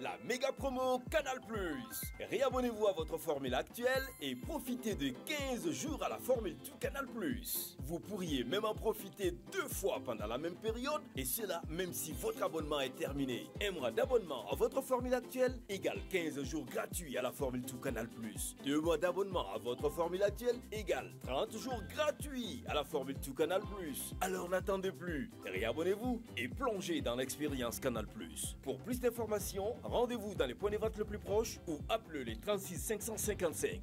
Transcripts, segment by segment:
la méga promo Canal+. Réabonnez-vous à votre formule actuelle et profitez de 15 jours à la formule tout Canal+. Vous pourriez même en profiter 2 fois pendant la même période, et cela même si votre abonnement est terminé. Un mois d'abonnement à votre formule actuelle égale 15 jours gratuits à la formule tout Canal+. 2 mois d'abonnement à votre formule actuelle égale 30 jours gratuits à la formule tout Canal+. Alors n'attendez plus, réabonnez-vous et plongez dans l'expérience Canal+. Pour plus d'informations, rendez-vous dans les points de vente le plus proches ou appelez les 36 555.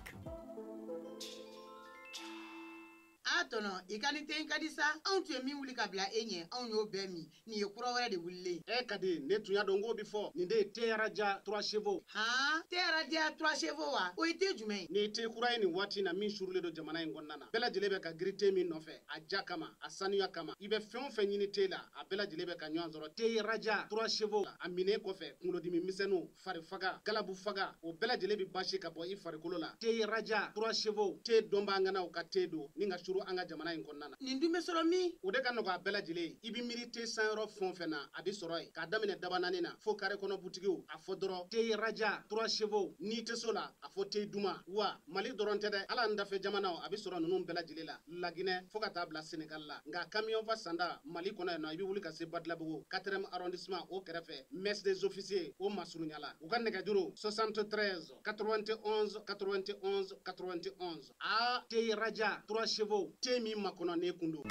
Atono, ikanite inkadisa, antu emi wuli kabla enye, anyo bemi, ni yekura de wuli. Kadi, ne tuya dongo before, ni de te raja 3 chevaux. Ha? Te raja 3 chevaux wa? O ite jume? Ni te kura ni wati na min shurule do jamana ngonnana. Bela jilebe ka grite min nofe, aja kama, asaniya kama. Ibe fen fen nyini te la, a bela jilebe ka nyon zoro. Te raja 3 chevaux, amine kofe, kulo di mi misenu, fari faga, galabu faga, o bela jilebe bashi ka bo i fari kulo la. Te raja 3 chevaux, te domba ngana o ka te do, ninga shuru anga jamana in konnana nindume solo mi o de kan no ka bela jile ibi milite sanro fonfena abi soroy ka damine dabanani na fo kare kono butigiw a fodoro te raja 3 chevaux ni te sola a fo te duma wa mali doronte de ala ndafe jamana abi soro nunun bela jile la lagine fo ka tabla senegal la nga camion va sanda mali kono na ibi wuli ka se badlabu 4e arrondissement au kerefe messe des officiers au masurunyala u kan ne ka duro 73 91 91 91 a te raja 3 chevaux temi makono ne kundo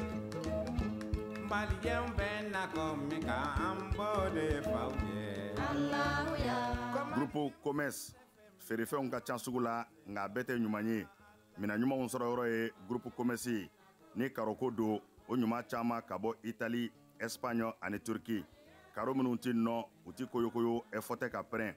Malien benna komika ambode fauye Grupo Commerce ferefew ka can sugu la nga bete ɲumanye mina ɲumanw sɔrɔ yɔrɔ ye Grupo Commerce ni karoko do o ɲuma caaman ka bɔ Italie, Espagne ani Turki karo minnu ti nɔ u ti koyokoyo fɔtɛ ka pɛrɛn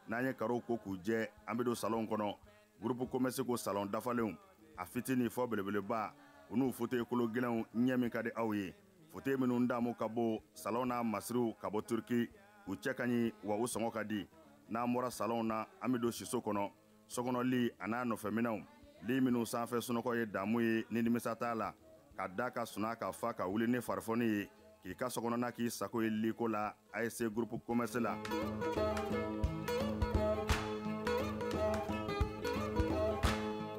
n'an ye karo ko k'u jɛ an be don salon kɔnɔ Grupo Commerce ko salon dafalenw a fitini fɔ belebeleba u n'u fauteuil kolo gɛlɛnw ɲɛ min ka di aw ye fauteuil minnu damu ka bɔ salon na masiriw ka bɔ Turki u cɛ ka ɲi wa u sɔngɔ ka di n'an bɔra salon na an be don siso kɔnɔ sokɔnɔ li a n'a nɔfɛminɛw li minnu sanfɛ sunɔgɔ ye damu ye ni nimisa t'a la ka da ka suna ka fa ka wuli ni farifɔni ye k'i ka sokɔnɔna k'i sago ye liko la ASC Groupe Commerce la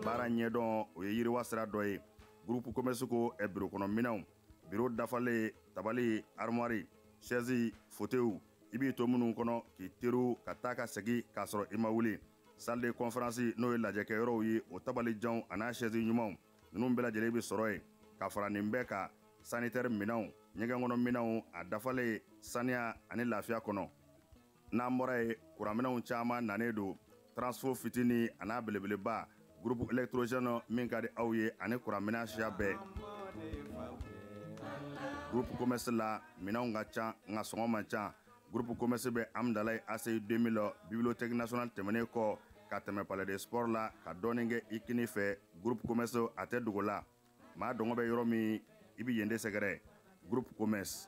baara ɲɛdɔn o ye yiriwa sira dɔ ye Groupe Commerce ko biro kɔnɔ minɛnw biro dafalen tabali armoire chaise fauteuil i b'i to minnu kɔnɔ k'i teriw ka taa ka segi k'a sɔrɔ i ma wuli salle de conférence n'o ye lajɛkɛyɔrɔw ye o tabali janw a n'a chaise ɲumanw ninnu bɛɛ lajɛlen bɛ sɔrɔ yen ka fara nin bɛɛ kan sanitaire minɛnw ɲɛgɛn kɔnɔ minɛnw a dafalen saniya ani lafiya kɔnɔ n'an bɔra ye kuranminɛnw caman nanen don transfo fitini a n'a belebeleba groupe électrogène min ka di aw ye ani kuranminɛn siya bɛɛ Groupe Commerce la minɛnw ka ca nka sɔngɔ man ca Groupe Commerce bɛ Amdalaye ACI 2000 bibliothèque nationale tɛmɛnen kɔ ka tɛmɛ palais des sports la ka dɔɔnin kɛ i kini fɛ Groupe Commerce a tɛ dogo la maa dɔngɔ bɛ yɔrɔ min i bɛ yen de sɛgɛrɛ Groupe Commerce.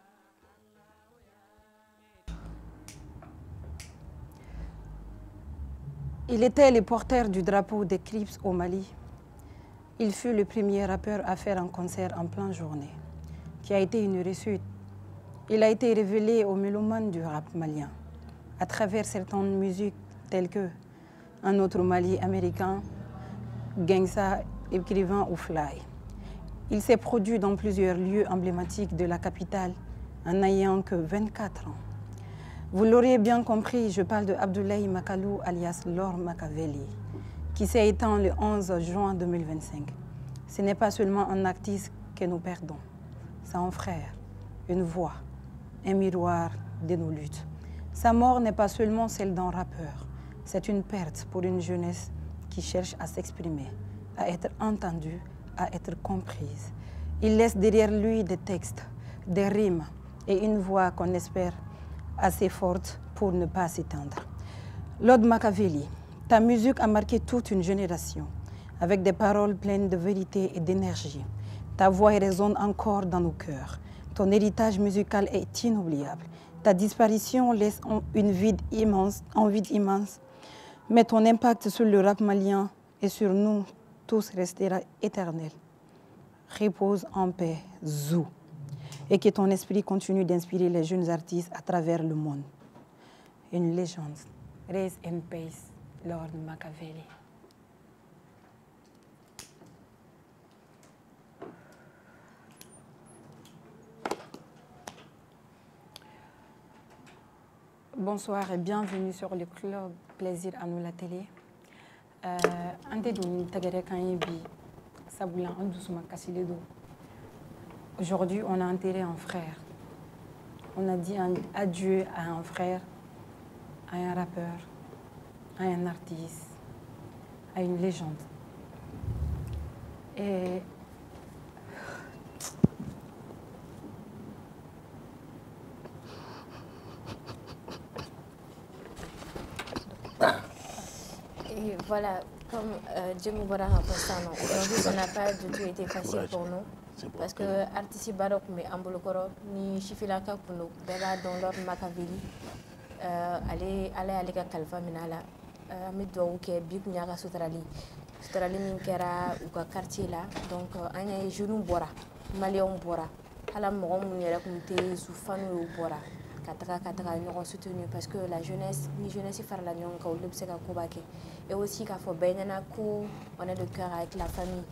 Il était le porteur du drapeau d'Eclipse au Mali. Il fut le premier rappeur à faire un concert en pleine journée, qui a été une réussite. Il a été révélé aux mélomanes du rap malien, à travers certaines musiques telles que Un autre Mali américain, Gangsta, écrivain ou Fly. Il s'est produit dans plusieurs lieux emblématiques de la capitale en n'ayant que 24 ans. Vous l'aurez bien compris, je parle de Abdoulaye Makalou alias Lord Machiavelli, qui s'est éteint le 11 juin 2025. Ce n'est pas seulement un artiste que nous perdons, c'est un frère, une voix, un miroir de nos luttes. Sa mort n'est pas seulement celle d'un rappeur, c'est une perte pour une jeunesse qui cherche à s'exprimer, à être entendue, à être comprise. Il laisse derrière lui des textes, des rimes et une voix qu'on espère assez forte pour ne pas s'éteindre. Lord Machiavelli, ta musique a marqué toute une génération, avec des paroles pleines de vérité et d'énergie. Ta voix résonne encore dans nos cœurs. Ton héritage musical est inoubliable. Ta disparition laisse un vide immense, mais ton impact sur le rap malien et sur nous tous restera éternel. Repose en paix, Zou. Et que ton esprit continue d'inspirer les jeunes artistes à travers le monde. Une légende Rest in peace, Lord Machiavelli. Bonsoir et bienvenue sur le club Plaisir à nous la télé. Aujourd'hui, on a enterré un frère. On a dit adieu à un frère, à un rappeur, à un artiste, à une légende. Et et voilà, comme Dieu nous voit aujourd'hui, ça n'a pas du tout été facile pour nous. Parce que artiste barok mais ambolokoro ni shifilaka kuno bela dans Lord Machiavelli allez ka kalfa minala mi do ke bi kunya ka sutrali min kera u ka quartier là donc anya jeune bora malien bora ala mo mun yere kumte su fanu bora kataka ñogon soutenu parce que la jeunesse ni jeunesse faire la ñong ka ulub se ka kobake et aussi ka fo benyana ko on est de cœur avec la famille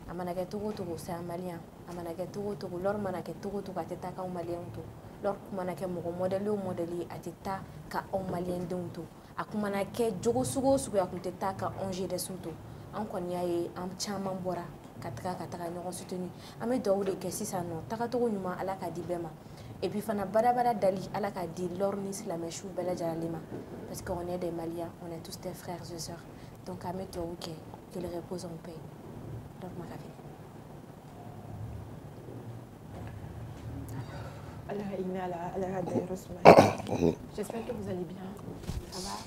amanake togo c'est un malien amanake togo lor manake togo ateta ka malien to lor manake mo modeli ateta ka malien to akumanake jogo sugo akuteta ka onje de sunto an kon yaye am chama bora kataka ñogon soutenu ame dawde ke sisa no taka togo nyuma ala ka di bema et puis fana bara dali ala ka di lor ni islamé chou bela jalima parce qu'on est des maliens, on est tous des frères et sœurs, donc ame dawde qu'il repose en paix. J'espère que vous allez bien. Ça va?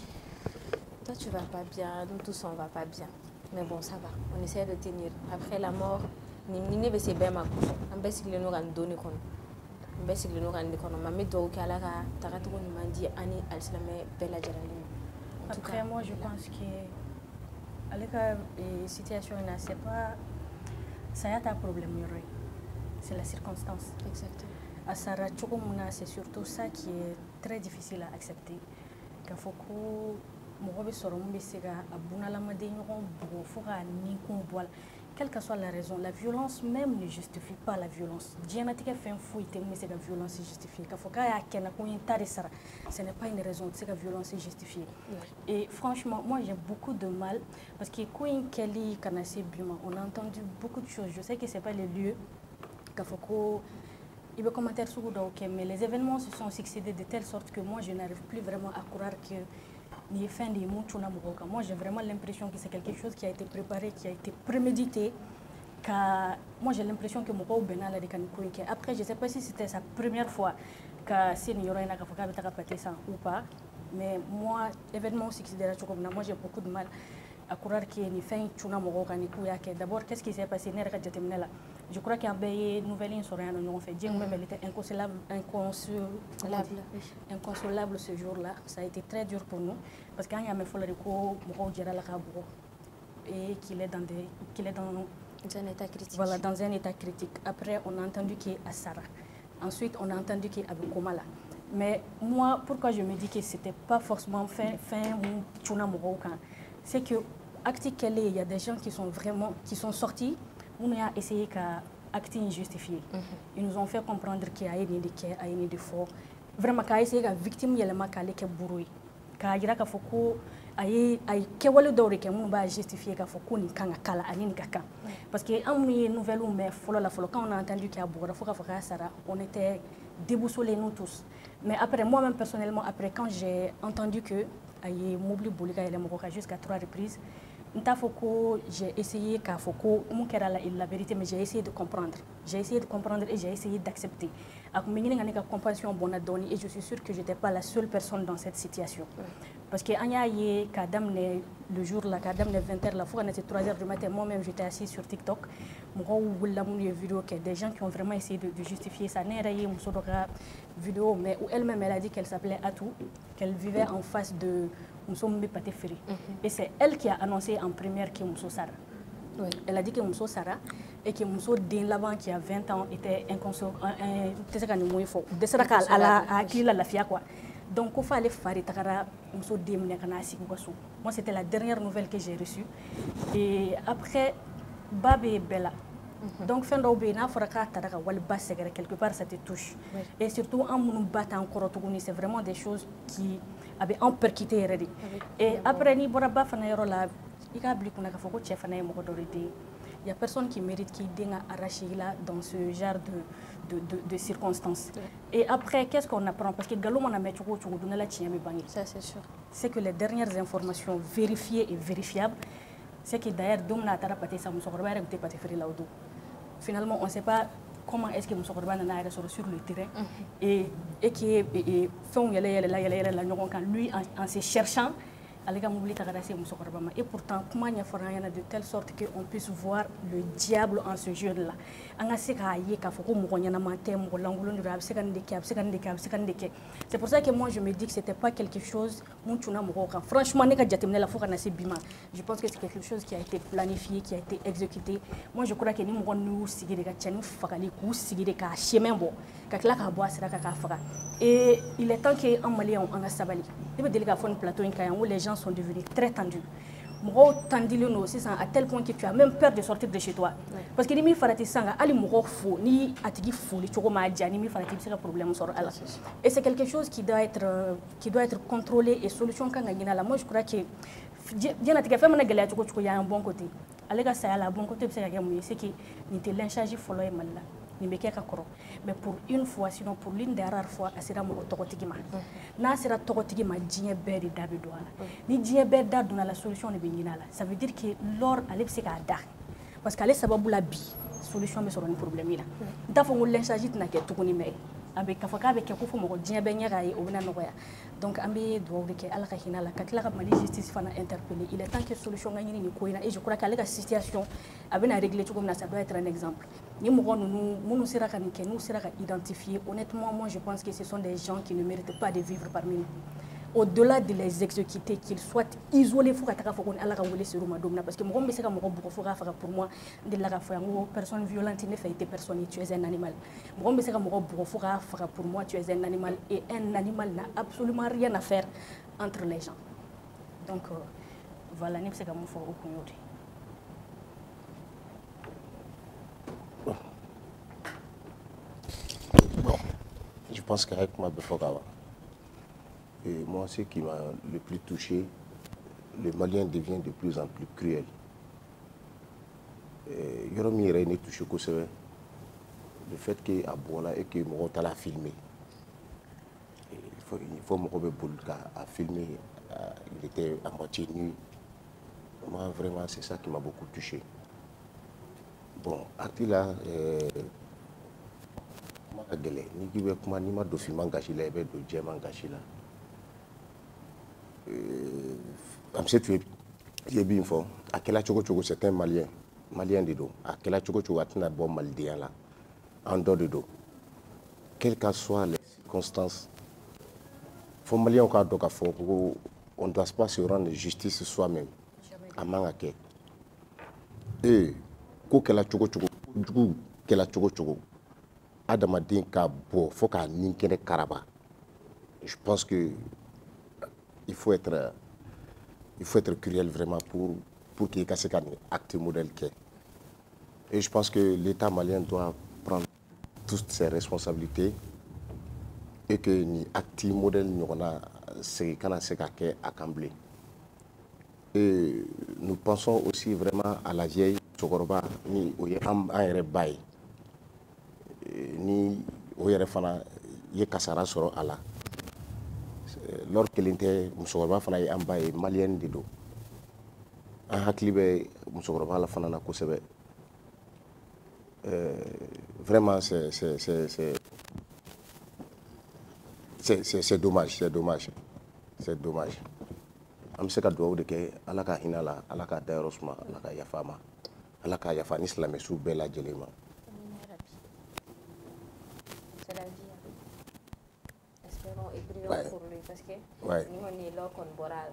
Toi, tu vas pas bien, nous tous on va pas bien. Mais bon, ça va, on essaie de tenir. Après la mort, ni be se bema ko. Ambe sigle no ran doni kono. Ambe sigle no ran kono. Mami do kala ka tagato ko mandi ani al-islamé bela jarali. Après moi, je pense que avec la situation là, c'est pas ça y a un problème, c'est la circonstance. Exactement. À Sarah Tchokomuna, c'est surtout ça qui est très difficile à accepter. Qu'il faut que quelle que soit la raison, la violence même ne justifie pas la violence. Ce n'est pas une raison de la violence est justifiée. Et franchement, moi j'ai beaucoup de mal parce que on a entendu beaucoup de choses. Je sais que ce n'est pas les lieux il veut commenter sur mais les événements se sont succédés de telle sorte que moi je n'arrive plus vraiment à croire que moi j'ai vraiment l'impression que c'est quelque chose qui a été préparé, qui a été prémédité. Moi j'ai l'impression que mon père Benal a dit après je ne sais pas si c'était sa première fois que c'est ou pas, mais moi événement succédé moi j'ai beaucoup de mal à croire qu'il y a une fin d'abord qu'est-ce qui s'est passé. Je crois qu'il y a une nouvelle histoire nous fait dire même elle était inconsolable ce jour-là. Ça a été très dur pour nous parce qu'il y a et qu'il est dans un état critique. Voilà, dans un état critique. Après, on a entendu qu'il est à Sarah. Ensuite, on a entendu qu'il est à Komala. Mais moi, pourquoi je me dis que c'était pas forcément fin c'est que il y a des gens qui sont sortis. On a essayé d'acter injustifié. Ils nous ont fait comprendre qu'il y a une des faux. Vraiment, qu'il y a essayé de victime, il y a des bourrui. Qu'il y a justifié parce que quand on a entendu qu'il y a on était déboussolés nous tous. Mais après, moi-même personnellement, quand j'ai entendu que jusqu'à 3 reprises, j'ai essayé la vérité, mais j'ai essayé de comprendre. J'ai essayé de comprendre et j'ai essayé d'accepter. Et je suis sûre que je n'étais pas la seule personne dans cette situation. Parce que le jour là, 20h, la fois, 3h du matin, moi-même j'étais assise sur TikTok. Des gens qui ont vraiment essayé de justifier ça. Vidéo, mais où elle-même elle a dit qu'elle s'appelait Atou, qu'elle vivait en face de et c'est elle qui a annoncé en première que Mousso Sarah. Oui. Elle a dit que Mousso Sarah et que Mousso Denlaban qui a 20 ans était inconsolable. Donc, il fallait faire des moi, c'était la dernière nouvelle que j'ai reçue. Et après, Babe et Bella. Donc, fin d'aubaine, quelque part, ça te touche. Et surtout, en nous battant encore, c'est vraiment des choses qui avaient emperquité. Et après, il n'y a personne qui mérite qu'il ait arraché là dans ce genre de circonstances. Et après, qu'est-ce qu'on apprend? Parce que ça, c'est sûr. C'est que les dernières informations vérifiées et vérifiables, c'est que d'ailleurs, finalement, on ne sait pas comment est-ce que Moussa Korban a sur le terrain et qui est lui en se cherchant. Et pourtant, comment il y a de telle sorte qu'on puisse voir le diable en ce jeu-là. C'est pour ça que moi je me dis que ce n'était pas quelque chose. Franchement, je pense que c'est quelque chose qui a été planifié, qui a été exécuté. Moi je crois que nous et il est temps qu'en Malien on a sabali. Il veut dire qu'on plateau où les gens sont devenus très tendus. À tel point que tu as même peur de sortir de chez toi. Parce que ni farati sanga ali mogo fo ni atigi fo li chogo ma jani mi farati c'est un problème sur Allah. Et c'est quelque chose qui doit être contrôlé et solution quand ngina la. Moi je crois que bien atika fait mana gala chogo il y a un bon côté. Alega ça la bon côté c'est que ni te l'incharge follow malla. Mais pour une fois, sinon pour l'une des rares fois, c'est la togotigima. N'a sera togotigima, djien beri dabidouala. Ni djien beri dabidouala, la solution est bien. Ça veut dire que l'or allait se da. Parce qu'elle est sababou la bi, solution mais sur un problème là. D'abord, l'inchagite n'a qu'à tout connaître. Avec Kafaka, avec Kakufo, mon djien benyara et Obana Noya. Donc, Amé doit que Al Rahina, la Kakla, la justice fana interpellé. Il est temps que solution gagne une coïna. Et je crois qu'à la situation, avait à régler tout comme ça doit être un exemple. Nous serons identifiés. Honnêtement, moi je pense que ce sont des gens qui ne méritent pas de vivre parmi nous. Au-delà de les exécuter, qu'ils soient isolés, parce que moi, de la personne violente, personne, tu es un animal. Pour moi, tu es un animal et un animal n'a absolument rien à faire entre les gens. Donc, voilà, c'est comme ça. Bon, je pense qu'avec ma Befogawa, et moi, ce qui m'a le plus touché, le Malien devient de plus en plus cruel. Yoromi René touché le fait qu'il a boila et que Morota l'a filmé. Il faut me à filmer, il était à moitié nu. Moi, vraiment, c'est ça qui m'a beaucoup touché. Bon, Attila, c'est un Malien de dos. À quel âge tu as un bon Malien là, en dehors de dos. Quelles que soient les circonstances, faut Malien on ne doit pas se rendre justice soi-même. À Mangake. Et qu'elle Adamaden ka bo faut qu'à ninkene karaba. Je pense que il faut être cruel vraiment pour qu'il y ait un acte modèle. Et je pense que l'État malien doit prendre toutes ses responsabilités et que ni acte modèle n'y a c'est quand c'est à Camblé. Et nous pensons aussi vraiment à la vieille Sogorba ni au Baye. Ni oyere fana ye kasara soro ala lor kelinte musokoroba fana ye amba ye malien de do an hakili be musokoroba la fana na kosɛbɛ vraiment c'est dommage an bɛ se ka dugawu de kɛ ala ka hinɛ la ala ka dayɔrɔ suma ala ka yafa ma ala ka yafa ni silamɛsu bɛɛ lajɛlen ma. Ouais. Pour lui parce que nous on est là qu'on boira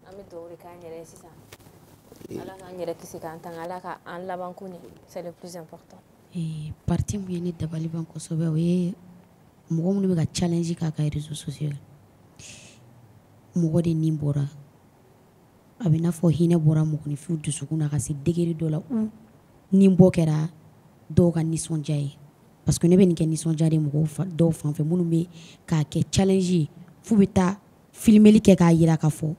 ami do le kan yere sisa ala kan yere kisi kan tan ala ka an laban kuni c'est le plus important et parti mu ni dabali ban ko sobe o ye mo mo be ka challenge ka réseaux sociaux mɔgɔ de nin bɔra a bɛ n'a fɔ hinɛ bɔra mɔgɔninfinw dusukun na ka se degré dɔ la u nin bɔ kɛra dɔw ka nisɔndiya ye parce que ne bɛ nin kɛ nisɔndiya de mɔgɔw dɔw fan fɛ minnu bɛ k'a kɛ challenge ye f'u bɛ taa filmeli kɛ k'a jira k'a fɔ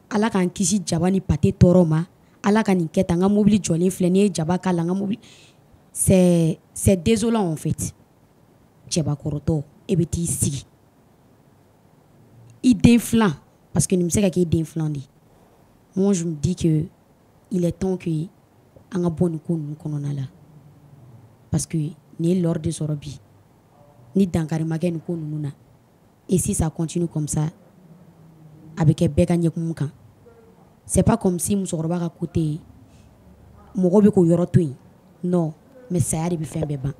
ala k'an kisi jaba ni pate tɔɔrɔ ma ala ka nin kɛ tan n ka mobili jɔlen filɛ n'i ye jaba k'a la n ka mobili c'est désolant en fait cɛbakɔrɔtɔ e bɛ t'i sigi i den filan parce que nin bɛ se ka kɛ i den filan de moi je me dis que il est temps que an ka bɔ nin ko ninnu kɔnɔna la parce que nin ye l'heure de sɔrɔ bi ni dankari ma kɛ nin ko ninnu na et si ça continue comme ça a bɛ kɛ bɛɛ ka ɲɛkumu kan c'est pas comme si musokɔrɔba ka ko tɛ yen mɔgɔ bɛ k'o yɔrɔ to yen non mais saya de bɛ fɛn bɛɛ ban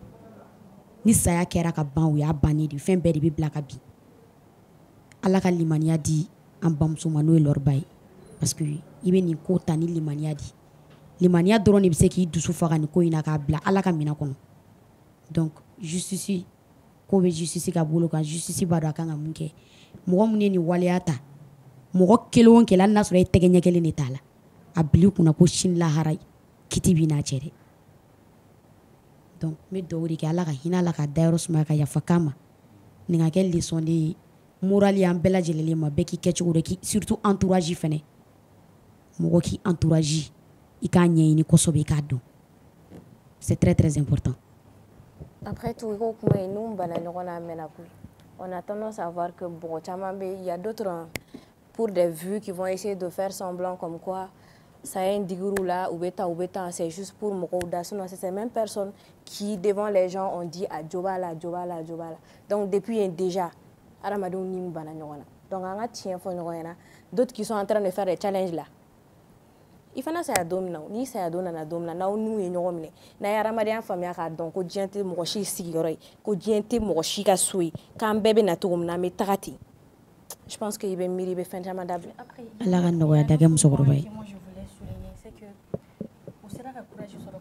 ni saya kɛra ka ban o y'a bannen de fɛn bɛɛ de bɛ bila ka bin ala ka limaniya di an bamuso ma n'o ye lɔriba ye parce que i bɛ nin ko ta ni limaniya di limaniya dɔrɔn de bɛ se k'i dusu faga nin ko in na k'a bila ala ka minɛ kɔnɔ donc justice ko bɛ justice ka bolo kan justice b'a dɔn a kan ka mun kɛ mɔgɔ mun ye nin waleya ta mɔgɔ kelen o kelen hali n'a sɔrɔ e tɛgɛ ɲɛ kelen de t'a la a bila i kunna ko sini lahara kiti b'i n'a cɛ dɛ donc n bɛ dugawu de kɛ ala ka hinɛ ala ka dayɔrɔ sumaya ka yafa k'an ma nin ka kɛ leçon de ye morale y'an bɛɛ lajɛlen ma bɛɛ k'i kɛcogo dɔn surtout entourage fɛnɛ mɔgɔ k'i entourage i k'a ɲɛɲini kosɛbɛ i k'a dɔn c'est très très important. Après tout, nous on a tendance à voir que bon, il y a d'autres pour des vues qui vont essayer de faire semblant comme quoi ça est un digurou là ou bêta, c'est juste pour Mokouda. Sinon, c'est ces mêmes personnes qui, devant les gens, ont dit à Djobala. Donc, depuis déjà, Aramadou Nimbana. Donc, on a tient d'autres qui sont en train de faire des challenges là. Il faut que ça domine, ni ça donne na domine, na nous et nous hommes. Na Aramadian famille a donc au diante mochi sigoré, au diante mochi kasui, quand bébé na toum na metati. Je pense qu'il va miri be fin jamais d'able. La grande noya d'agam sobrevai. Moi je voulais souligner c'est que au sera courage sur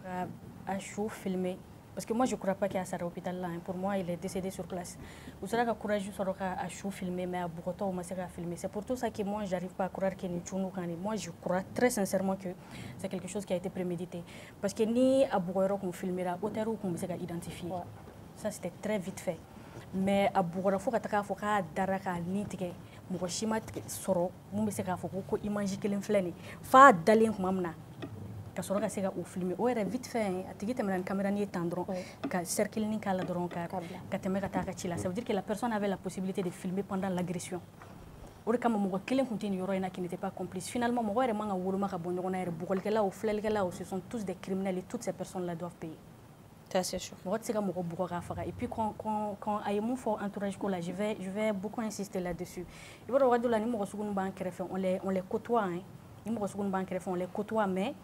à chaud filmer parce que moi je crois pas qu'il y a ça à l'hôpital là. Pour moi il est décédé sur place. Au sera courage sur à chaud filmer mais à Bogota au sera filmer. C'est pour tout ça que moi j'arrive pas à croire qu'il y a moi je crois très sincèrement que c'est quelque chose qui a été prémédité parce que ni à Bogota qu'on filmera auteur ou qu'on sera identifié. Ça c'était très vite fait. Mais à Bogota faut que daraka nitique mɔgɔ si ma sɔrɔ mun bɛ se k'a fɔ ko image kelen filɛ nin f'a dalen tuma min na ka sɔrɔ ka se ka o filmer o yɛrɛ vite fait a tigi tɛmɛna ni caméra ye tan dɔrɔn ka cercle ni k'a la dɔrɔn ka tɛmɛ ka taa ka ci la ça veut dire que la personne avait la possibilité de filmer pendant l'agression o de kama mɔgɔ kelen tun tɛ nin yɔrɔ in na qui n'était pas complice finalement mɔgɔ yɛrɛ man ka woloma ka bɔ ɲɔgɔn na yɛrɛ bugɔlikɛlaw filɛlikɛlaw ce sont tous des criminels et toutes ces personnes là doivent payer. C'est sûr. Et puis quand a mon fort entourage là, je vais beaucoup insister là-dessus. On les côtoie, on les côtoie, mais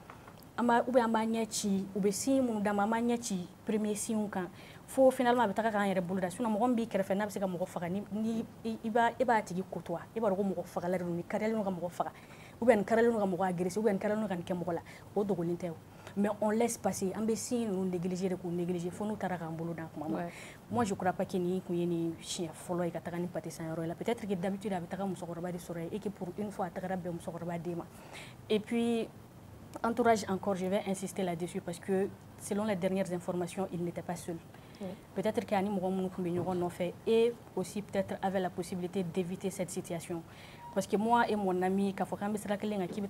premier signe quand faut finalement avec ta carrière boulot sur mon bi kerfe na bse ka mo faga ni iba tigi côtoie iba ko mo faga la ni karel no ka mo faga ou bien karel no ka mo agresser ou bien karel no ka ke mo la o dogolintew. Mais on laisse passer. Si nous négliger, faut nous taraka en boulot dans le moi, je ne crois pas qu'il y ait un chien follow et qu'il y ait peut-être que d'habitude, et que pour une fois, et puis, entourage encore, je vais insister là-dessus parce que selon les dernières informations, il n'était pas seul. Peut-être qu'il y a un fait et aussi peut-être avait la possibilité d'éviter cette situation. Parce que moi et mon ami, quand on a qui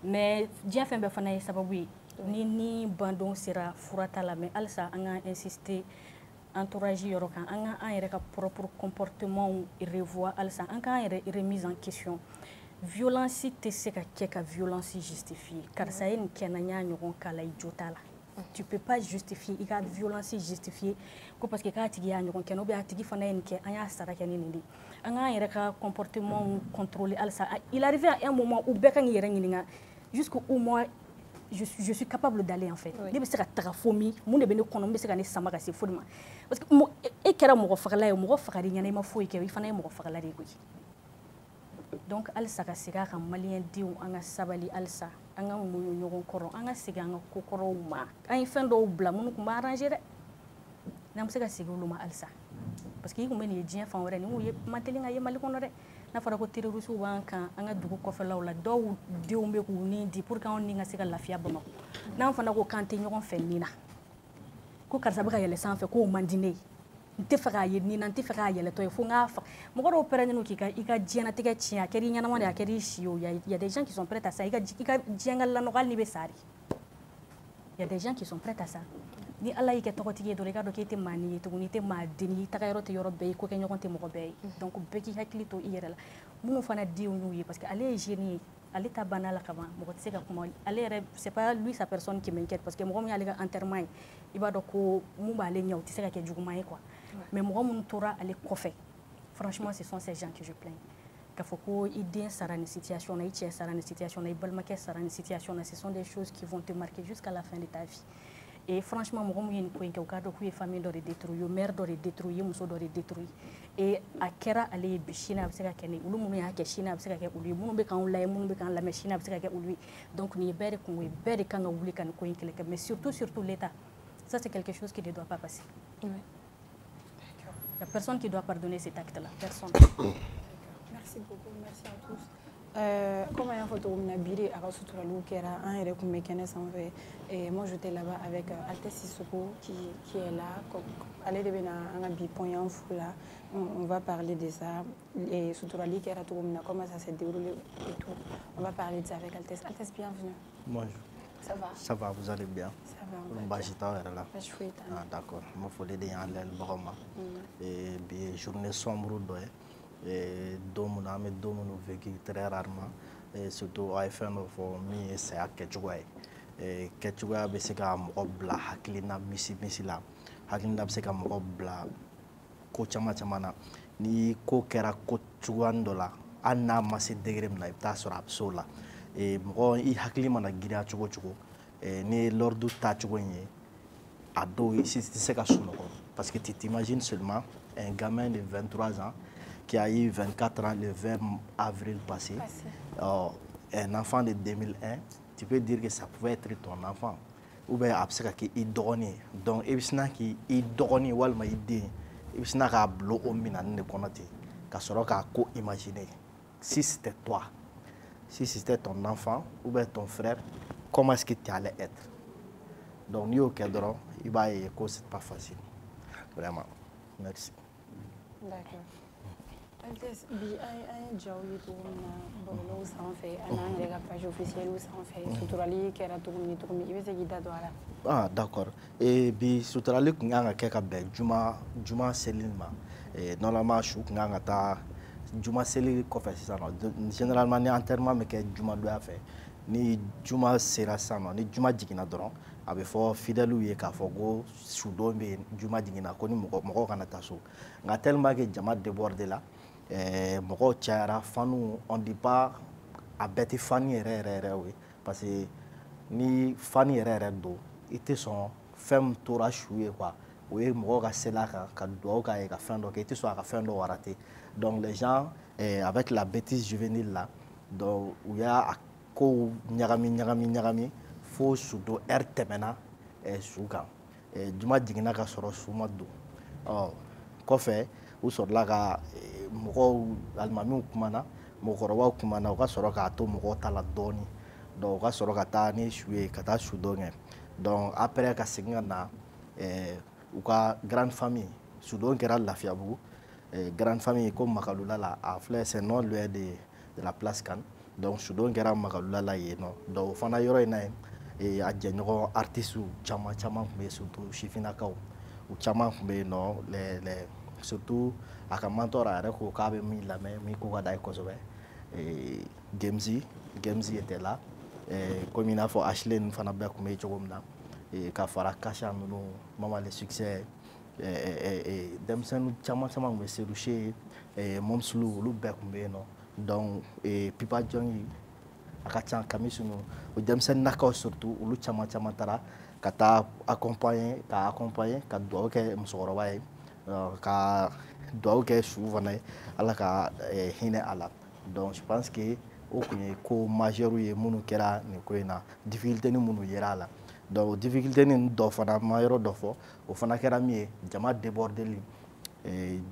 mais Dieu fait un sababu ni bandon sera furata la mais alsa on a insisté entourage yorokan on a propre comportement revoir alsa on a remise en question violence te se ka violence justifiée car ça est une kenanya nyoron kala ijotala. Tu ne peux pas justifier, il y a violence justifiée parce que quand il y a un kenobi atigi fana en ke anya sara kenini anga yera comportement contrôlé alsa il arrivait à un moment où bekan yera ngininga jusqu'au moi je suis capable d'aller en fait ne be se ka taga fomi mun de be ne kono be se ka ne sama ka se fodima parce que e kera mo fagala e mo fagari nyana ma foyi ke fana mo fagala de goyi donc alsa ka siga ka malien diu anga sabali alsa anga mu nyogon koro anga siga anga kokoro ma ay fendo bla mun ko arranger de nam siga sigulu ma alsa parce que i kun bɛ nin ye diɲɛ fan wɛrɛ nin kun ye man teli ka ye Mali kɔnɔ dɛ n'a fɔra ko terroristes b'an kan an ka dugu kɔfɛlaw la dɔw denw bɛ k'u ni di pour que anw ni ka se ka lafiya Bamakɔ n'an fana ko k'an tɛ ɲɔgɔn fɛ nin na ko karisa bɛ ka yɛlɛ sanfɛ k'o man di ne ye n tɛ fɛ k'a ye nin na n tɛ fɛ k'a yɛlɛtɔ ye fo n k'a faga mɔgɔ dɔw pɛrɛnnen don k'i ka diɲɛnatigɛ tiɲɛ a kɛra i ɲɛnama de a kɛra i si ye o y a des gens qui sont prêts à ça i ka diɲɛ ka lanɔgɔ hali n'i bɛ sa de y a des gens qui sont prêts à ça ni ala y'i kɛ tɔgɔtigi ye dɔrɔn i k'a dɔn k'e tɛ maa ni ye tuguni i tɛ maa den ye i taga yɔrɔ tɛ yɔrɔ bɛɛ ye ko kɛ ɲɔgɔn tɛ mɔgɔ bɛɛ ye donc bɛɛ k'i hakili to i yɛrɛ la minnu fana denw y'u ye parce que ale ye jeune ye ale ta banna la ka ban mɔgɔ tɛ se ka kuma ale yɛrɛ c'est pas lui sa personne qui m'inquiète parce que mɔgɔ min y'ale ka enterrement ye i b'a dɔn ko mun b'ale ɲɛ o tɛ se ka kɛ juguman ye quoi mais mɔgɔ minnu tora ale kɔfɛ franchement ce sont ces gens que je plains k'a fɔ ko i den sara nin situation na i cɛ sara nin situation na i balimakɛ sara nin situation na ce sont des choses qui vont te marquer jusqu'à la fin de ta vie et franchement mɔgɔ min ye nin ko in kɛ u k'a dɔn k'u ye famille dɔ de détruit u ye mère dɔ de détruit u ye muso dɔ de détruit et a kɛra ale ye bi sini a bɛ se ka kɛ ne olu minnu y'a kɛ sini a bɛ se ka kɛ olu ye minnu bɛ k'anw layɛ minnu bɛ k'an lamɛn sini a bɛ se ka kɛ olu ye donc nin ye bɛɛ de kungo ye bɛɛ de kan ka wuli ka nin ko in kɛlɛ kɛ mais surtout l'État ça c'est quelque chose qui ne doit pas passer il y a personne qui doit pardonner cet acte là personne. Merci beaucoup, merci à tous. Comme un photo Nabiri à Rasuturalou qui era un et comme mécanicien et moi j'étais là-bas avec Altesse Sissoko qui est là. Allez devenir un bipoint fou là. On va parler de ça et Suturali qui era tout comment ça s'est déroulé et tout. On va parler de ça avec Altesse. Altesse, bienvenue. Bonjour. Ça va? Ça va, vous allez bien? Ça va. Là. Ah, d'accord. Il faut les dire en l'aile et bien journée sombre et domuna mais domunu vécu très rarement et surtout ay fait no fo mi c'est à ketchouay et ketchouay be se ka mo bla hakilina misi la hakilina be se ka mo bla ko chama na ni ko kera ko chuando la anna ma se degré na ita sura absola et mo i hakili mana gira chugo et ni lordu ta chugo nye ado ici c'est ka suno parce que tu t'imagines seulement un gamin de 23 ans qui a eu 24 ans le 20 avril passé. Un enfant de 2001, tu peux dire que ça pouvait être ton enfant. Ou bien, il donnait. Donc, il y a donnait, ou il dit, il y a un bleu au minane de Konate. Imaginer si c'était toi, si c'était ton enfant ou bien ton frère, comment est-ce que tu allais être? Donc, nous, il va y avoir c'est pas facile. Vraiment. Merci. D'accord. Altesse bi ay jaw yi tuguna bolo sanfɛ an'an yɛrɛ ka page officielle sanfɛ Suturali kɛra cogo min i bɛ se k'i da don a la. Ah d'accord. Et bi Suturali kun kan ka kɛ ka bɛn juma seli ma. Normalement su kun kan ka taa juma seli kɔfɛ sisan nɔ généralement ni enterrement bɛ kɛ juma donya fɛ ni juma sera sisan nɔ ni juma jiginna dɔrɔn a bɛ fɔ fidèles ye k'a fɔ ko sudon bɛ juma jiginna ko ni mɔgɔw kana taa so nka tellement que jama déborde la mɔgɔw cayara fanu on dit pas a bɛɛ tɛ fani yɛrɛ ye parce que ni fani yɛrɛ don i tɛ sɔn fɛn min tora su ye quoi o ye mɔgɔw ka sela kan ka dugawu k'a ye ka fɛn dɔ kɛ i tɛ sɔn a ka fɛn dɔ rater donc les gens avec la bêtise juvénile là donc u y'a kow ɲagami fo su don heure tɛmɛna su kan juma jiginna ka sɔrɔ su ma don kɔfɛ u sɔrɔla ka mɔgɔw alimamiw kumana mɔgɔkɔrɔbaw kumana u ka sɔrɔ k'a to mɔgɔw ta la dɔɔni donc u ka sɔrɔ ka taa ni su ye ka taa su don kɛ donc après ka segin ka na u ka grande famille su don kɛra Lafiyabugu grande famille ko Makalula la a filɛ c'est non loin de la place Kan donc su don kɛra Makalula la yen nɔ donc o fana yɔrɔ in na yen a jɛɲɔgɔn artistes caman tun bɛ yen surtout sifinnakaw u caman tun bɛ yen nɔ surtout a ka mentor a yɛrɛ ko k'a bɛ min lamɛn min ko ka d'a ye kosɛbɛ Gemzi était là comme i n'a fɔ Ashley ninnu fana bɛɛ tun bɛ yen cogo min na ka fara Kasha ninnu Mama le succès denmisɛnnin caman tun bɛ Seruche Momsulu olu bɛɛ tun bɛ yen nɔ donc Pipa Jɔngi a ka ca Kamisu ninnu o denmisɛnninnakaw surtout olu caman taara ka taa accompagner ka dugawu kɛ musokɔrɔba ye ka dugawu kɛ su fana ye Ala ka hinɛ a la donc je pense que o kun ye ko majeur ye minnu kɛra nin ko in na difficulté ni minnu yera a la donc difficulté ni dɔ fana ma yɔrɔ dɔ fɔ o fana kɛra min ye jama débordeli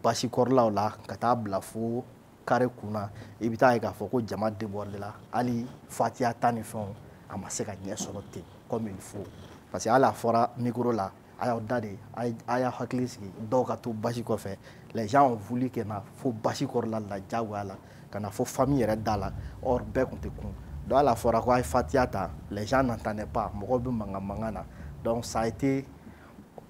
basi kɔrɔlaw la ka taa bila fo kare kunna i bɛ taa ye k'a fɔ ko jama débordé la hali fatiya ta ni fɛnw a ma se ka ɲɛ sɔrɔ ten comme il faut parce que hali a fɔra micro la a y'aw da de a y'a hakili sigi dɔw ka to basi kɔfɛ les gens ont voulu que na fo basi kɔrɔla la diyagoya la ka na fo famille yɛrɛ da la or bɛɛ tun tɛ kun donc hali a fɔra ko a ye fatiya ta les gens n'entendaient pas mɔgɔw bɛ mankan na donc ça a été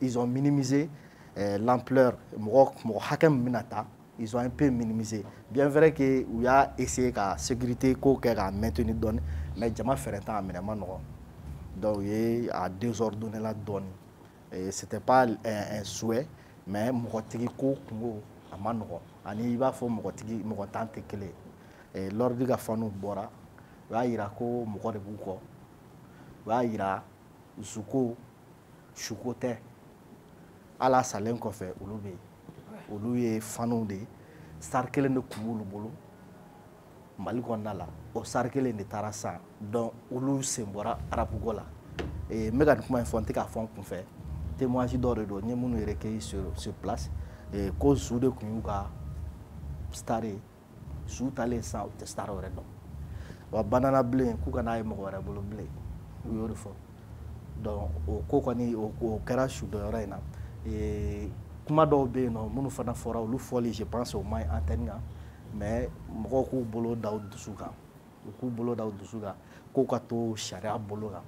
ils ont minimisé l'ampleur mɔgɔ hakɛ min bɛna ta ils ont un peu minimisé bien vrai que u y'a essayé ka sécurité ko kɛ k'a maintenir dɔɔni mais jama fɛrɛ t'a minɛ ma nɔgɔn donc u ye a désordonné la dɔɔni c'était pas un souhait mais mɔgɔtigi ko kungo a ma nɔgɔn ani i b'a fɔ mɔgɔ tan tɛ kelen ye l'ordre ka faniw bɔra u y'a yira ko mɔgɔ de b'u kɔ u y'a yira zuko suko tɛ ala salen kɔfɛ olu bɛ yen olu ye faniw de ye sari kelen de tun b'olu bolo mali kɔnɔna la o sari kelen de taara san donc olu sen bɔra arabuko la n bɛ ka nin kuma in fɔ n tɛ k'a fɔ n kunfɛ témoignage dɔw de don n ye minnu yɛrɛ kɛ sur place ko su de tun y'u ka star ye su talen san u tɛ star wɛrɛ dɔn wa banana bilen k'u kana ye mɔgɔ wɛrɛ bolo bilen u y'o de fɔ donc o ko kɔni o kɛra su dɔnyɔrɔ in na kuma dɔw bɛ yen nɔ minnu fana fɔra olu fɔli je pense o ma ɲi antenne kan mais mɔgɔw k'u bolo da u dusu kan u k'u bolo da u dusu kan k'u ka to sariya bolo kan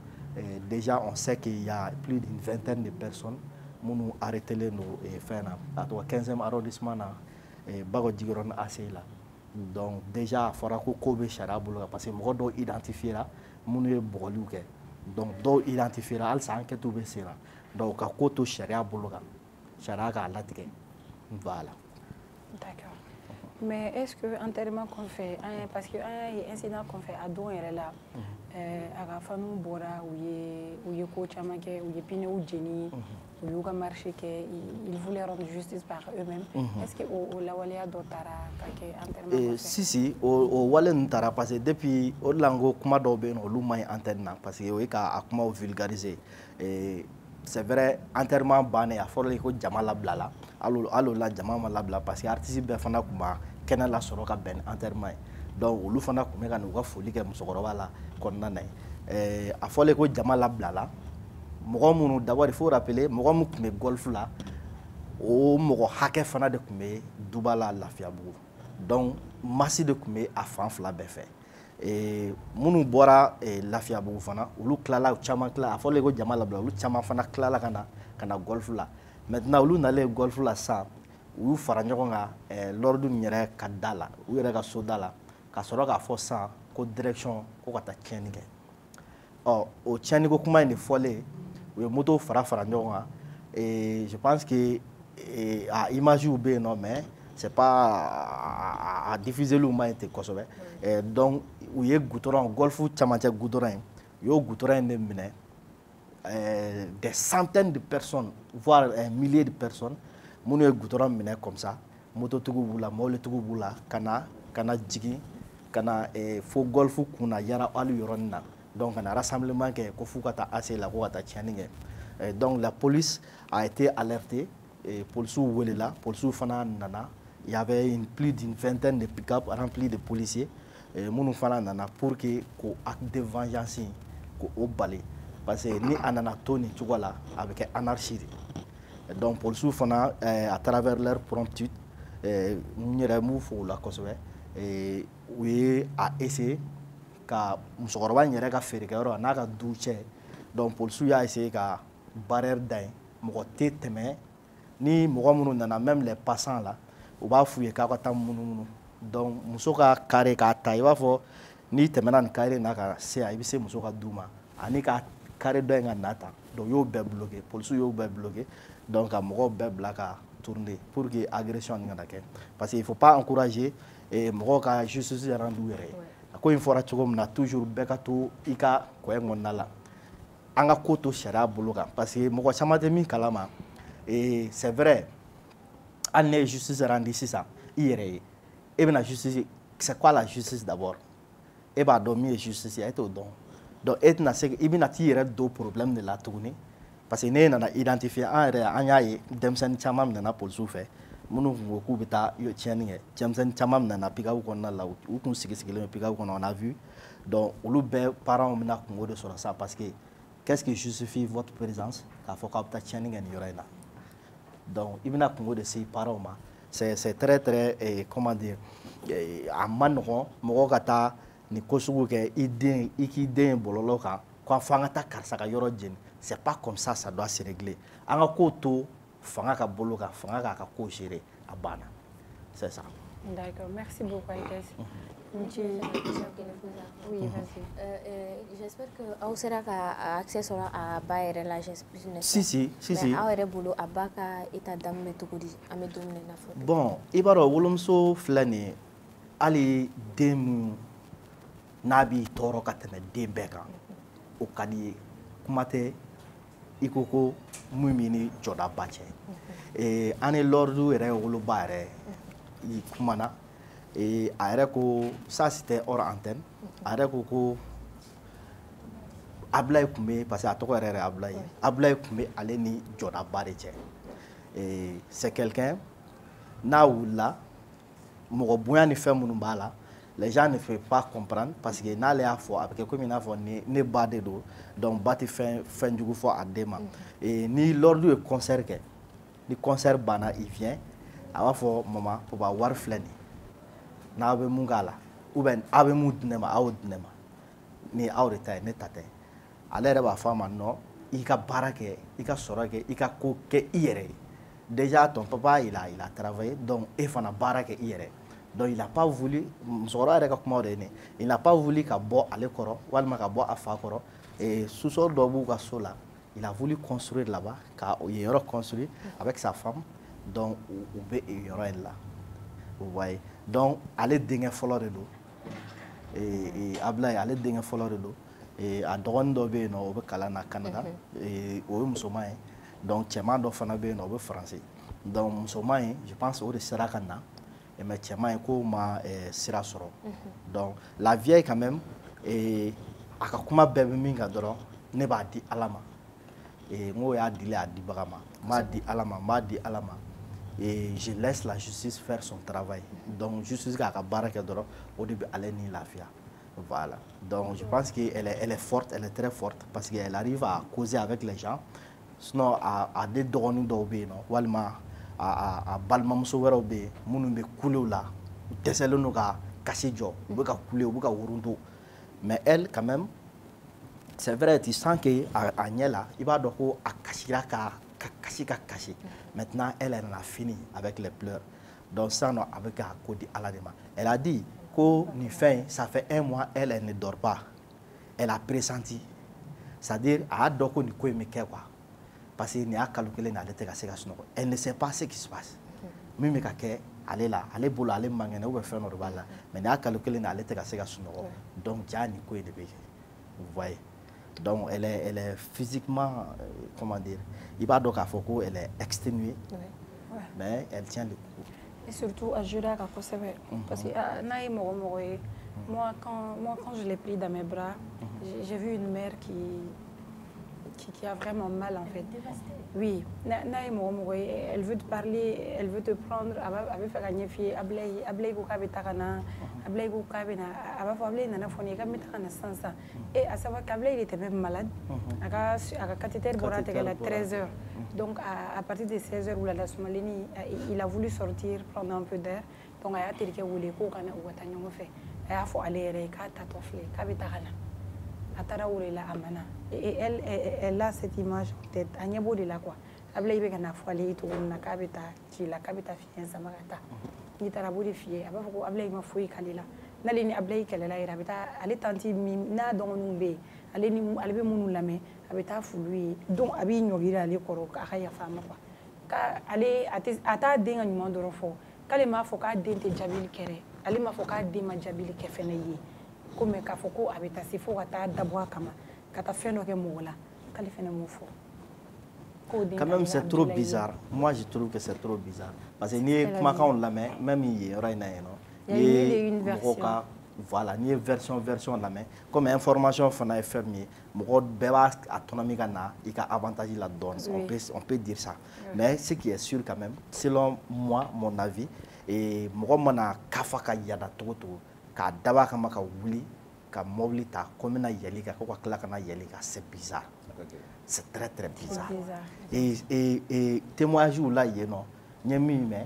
déjà on sait qu'il y a plus d'une vingtaine de personnes minnu arrêtelen don fɛn na a tɔgɔ 15e arrondissement na Bakɔ Jikɔrɔni ACI la donc déjà a fɔra ko bɛ sariya bolo kan parce que mɔgɔ dɔw identifiera minnu ye bɔgɔliw kɛ donc dɔw identifiera halisa enquête bɛ sen na donc ka ko to sariya bolo kan sariya k'a latigɛ voilà. D'accord. Mais est-ce que enterrement qu'on fait parce que un incident qu'on fait à don yɛrɛ la a ka fanu bɔra u ye ko caman kɛ u ye pinew jeni u y'u ka marché kɛ ils voulaient rendre justice par eux-mêmes est-ce que o lawaleya dɔ taara ka kɛ enterrement kɔfɛ si o wale ninnu taara parce que depuis o de la n ko kuma dɔw bɛ yen nɔ olu ma ɲi antenne na parce que o ye k'a kumaw vulgariser c'est vrai enterrement bannen a fɔra ko jama labila la hali o la jama ma labila parce que artiste bɛɛ fana tun b'a kɛnɛ la sɔrɔ ka bɛn ni enterrement ye donc olu fana tun bɛ ka n'u ka foli kɛ musokɔrɔba la kɔnɔna na ye a fɔlen ko jama labila la mɔgɔ minnu d'abord il faut rappeler mɔgɔ min tun bɛ golf la o mɔgɔ hakɛ fana de tun bɛ duba la Lafiyabugu donc masi de tun bɛ a fan fila bɛɛ fɛ minnu bɔra Lafiyabugu fana olu tilala u caman tila a fɔlen ko jama labila olu caman fana tilala ka na golf la maintenant olu nalen golf la sisan u y'u fara ɲɔgɔn kan l'ordre yɛrɛ ka da la u yɛrɛ ka so da la ka sɔrɔ k'a fɔ sisan ko direction ko ka taa tiɲɛni kɛ o tiɲɛni ko kuma in de fɔlen u ye moto fara ɲɔgɔn kan je pense que a image bɛ yen nɔ mais c'est pas a diffuser lu ma ɲi ten kosɛbɛ donc u ye goudron golf camancɛ goudron in u y'o goudron in de minɛ des centaines de personnes voire un millier de personnes minnu ye goudron minɛ comme ça mototigiw b'u la mɔbilitigiw b'u la ka na jigin ka na fo golf kunna yara hali yɔrɔnin na donc ka na rassemblement kɛ ko f'u ka taa ACI la ko ka taa tiɲɛni kɛ donc la police a été alertée policiers welela policiers fana nana il y avait plus d'une vingtaine de pick-up remplis de policiers minnu fana nana pour que ko acte de vengeance ko bali parce que ni a nana to nin cogo la a bɛ kɛ anarchie de donc policiers fana à travers leur promptitude n yɛrɛ m'u fo o la kosɛbɛ u ye a essayer ka musokɔrɔba in yɛrɛ ka feerekɛyɔrɔ a n'a ka du cɛ donc policiers y'a essayer ka barrière da yen mɔgɔ tɛ tɛmɛ ni mɔgɔ minnu nana même les passants la u b'a f'u ye k'a ka taa munumunu donc muso ka carré k'a ta i b'a fɔ n'i tɛmɛna nin carré na ka se yan i bɛ se muso ka du ma ani ka carré dɔ in ka na ta donc u y'o bɛɛ bloqué policiers y'o bɛɛ bloqué donc ka mɔgɔw bɛɛ bila ka tourner pour que agression nin kana kɛ parce que il faut pas encourager mɔgɔw ka justice rendu u yɛrɛ ye a ko in fɔra cogo min na toujours bɛɛ ka to i ka kɔɲɛ kɔnɔna la an ka ko to sariya bolo kan parce que mɔgɔ caman tɛ min kalama c'est vrai hali ne ye justice rendu sisan i yɛrɛ ye e bɛna justice c'est quoi la justice d'abord e b'a dɔn min ye justice ye e t'o dɔn donc e tɛna se i bɛna t'i yɛrɛ don problème de la tuguni parce que ne nana identifier an yɛrɛ an y'a ye denmisɛnnin caman min nana polisiw fɛ minnu kun ko k'u bɛ taa tiɲɛni kɛ cɛmisɛnnin caman min nana pick-up kɔnɔna la u kun sigi-sigilen bɛ pick-up kɔnɔ on a vu donc olu bɛɛ parents bɛna kungo de sɔrɔ ça parce que qu'est-ce qui justifie votre présence k'a fɔ k'aw bɛ taa tiɲɛni kɛ nin yɔrɔ in na donc i bɛna kungo de se parents ma c'est très très comment dire a ma nɔgɔn mɔgɔ ka taa nin ko sugu kɛ i k'i den ye bɔlɔlɔ kan ko fo an ka taa karisa ka yɔrɔ jeni c'est pas comme ça ça doit se régler an ka ko to fanga ka bolo kan fanga k'a ka ko gérer a banna c'est ça. D'accord, merci beaucoup Aïdès. Oui, vas-y. J'espère que aw sera ka accès sɔrɔ a ba yɛrɛ la si mais aw yɛrɛ bolo a ba ka état d'âme bɛ cogo di an bɛ don min na i n'a fɔ bon i b'a dɔn wolomuso filɛ nin ye hali den min n'a b'i tɔɔrɔ ka tɛmɛ den bɛɛ kan o ka di ye kuma tɛ i ko ko mun b'i ni jɔdaba cɛ an ni lɔridu yɛrɛ woloba yɛrɛ i kumana a yɛrɛ ko ça c'était hors antenne a yɛrɛ ko Ablaye tun bɛ parce que a tɔgɔ yɛrɛ Ablaye Ablaye tun bɛ ale ni jɔdaba de cɛ c'est quelqu'un n'a wulila mɔgɔ bonya ni fɛn minnu b'a la les gens ne peuvent pas comprendre parce que n'ale y'a fɔ a bɛ kɛ komi i n'a fɔ ne ba de don donc ba tɛ fɛn jugu fɔ a den ma ni lordu ye concert kɛ ni concert banna il vient a b'a fɔ maman papa wari filɛ nin n'a bɛ mun k'a la ou bien aw bɛ mun di ne ma aw di ne ma ni aw de ta ye ne ta tɛ ale yɛrɛ b'a fɔ a ma non i ka baara kɛ i ka sɔrɔ kɛ i ka ko kɛ i yɛrɛ ye déjà ton papa il a travaillé donc e fana baara kɛ i yɛrɛ donc il n'a pas voulu musokɔrɔba yɛrɛ ka kuma de ye nin il n'a pas voulu ka bɔ ale kɔrɔ walima ka bɔ a fa kɔrɔ sous-sol dɔ b'u ka so la il a voulu construire là-bas ka yen yɔrɔ construire avec sa femme donc u bɛ yɔrɔ in la vous voyez donc ale denkɛ fɔlɔ de don Ablaye ale denkɛ fɔlɔ de don a dɔgɔnin dɔ bɛ yen nɔ o bɛ kalan na Canada o ye musoman ye donc cɛman dɔ fana bɛ yen nɔ o bɛ Faransi donc musoman ye je pense o de sera ka na mais cɛman ye k'o ma sira sɔrɔ donc la vieille quand même a ka kuma bɛɛ bɛ min kan dɔrɔn ne b'a di Ala ma n ko y'a dili a dibaga ma n b'a di Ala ma n b'a di Ala ma et je laisse la justice faire son travail donc justice k'a ka baara kɛ dɔrɔn o de bɛ ale ni lafiya voilà donc je pense que elle est forte elle est très forte parce que elle arrive à causer avec les gens sinon a de dɔgɔnin dɔw bɛ yen nɔ walima a balimamuso wɛrɛw bɛ yen minnu bɛ kulew la u dɛsɛlen don ka kasi jɔ u bɛ ka kule u bɛ ka wurunto mais elle quand même c'est vrai tu sens que a ɲɛ la i b'a dɔn ko a kasira ka kasi maintenant elle en a fini avec les pleurs donc sinon a bɛ ka ko di Ala de ma elle a dit ko nin fɛn ça fait 1 mois elle ne dort pas elle a pressenti c'est-à-dire a y'a dɔn ko nin ko in bɛ kɛ quoi parce que nin y'a kalo kelen na ale tɛ ka se ka sunɔgɔ elle ne sait pas ce qui se passe min bɛ ka kɛ ale la ale bolo ale man kɛnɛ ou bien fɛn dɔ de b'a la mais nin y'a kalo kelen na ale tɛ ka se ka sunɔgɔ donc ja nin ko in de bɛ kɛ vous voyez donc elle est physiquement comment dire i b'a dɔn k'a fɔ ko elle est exténuée mais elle tient le coup et surtout à jurer ka kosɛbɛ parce que n'a ye mɔgɔ ye moi quand je l'ai pris dans mes bras j'ai vu une mère qui a vraiment mal en fait. Oui, elle veut te parler, elle veut te prendre, elle veut faire gagner fille, Ablaye ko kabe takana, Ablaye ko kabe na, Ablaye nana foni kabe takana sans ça. Et à savoir qu'Ablaye il était même malade, aka cathéter bora à 13h. Donc à partir de 16h où la Somalini, il a voulu sortir, prendre un peu d'air. Donc a été que voulait ko kana ou atanyo fait. Il faut aller reka tatofle, kabe takana. Et elle a cette image peut-être à Niabo de la quoi. Ablaye be kana fwale to na kabeta kila kabeta fiyen samarata. Ni tarabo de fiye aba ko Ablaye ma foyi kalila. Nali ni Ablaye kalela ira beta ale tanti mi na dongonu be ale ni albe munu lame abeta fului donc abi nyogira ale koro ka ya fama quoi. Ka ale ata denga nyuma doro fo. Kale ma fo ka dente jabili kere. Ale ma fo ka de ma jabili ke fene yi. Comme k'a fɔ ko a bɛ taa se fo ka taa dabɔ a kama ka taa fɛn dɔ kɛ mɔgɔ la k'ale fɛnɛ m'o fɔ. Quand même c'est trop bizarre. Moi je trouve que c'est trop bizarre parce que n'i ye kumakanw lamɛn même yen yɔrɔ in na yen nɔ. Il y a une version. voilà n'i ye version lamɛn comme information fana ye fɛn min ye mɔgɔ bɛɛ b'a autonomie ka na i ka avantage la dɔɔni on peut dire ça mais ce qui est sûr quand même selon moi mon avis mɔgɔ mana kafa ka yada togo togo k'a dab'a kama ka wuli ka mobili ta ko n bɛna yɛlɛ kan ko ka tila ka na yɛlɛ kan c'est bizarre c'est très très bizarre et témoignage la yen nɔ n ye min mɛn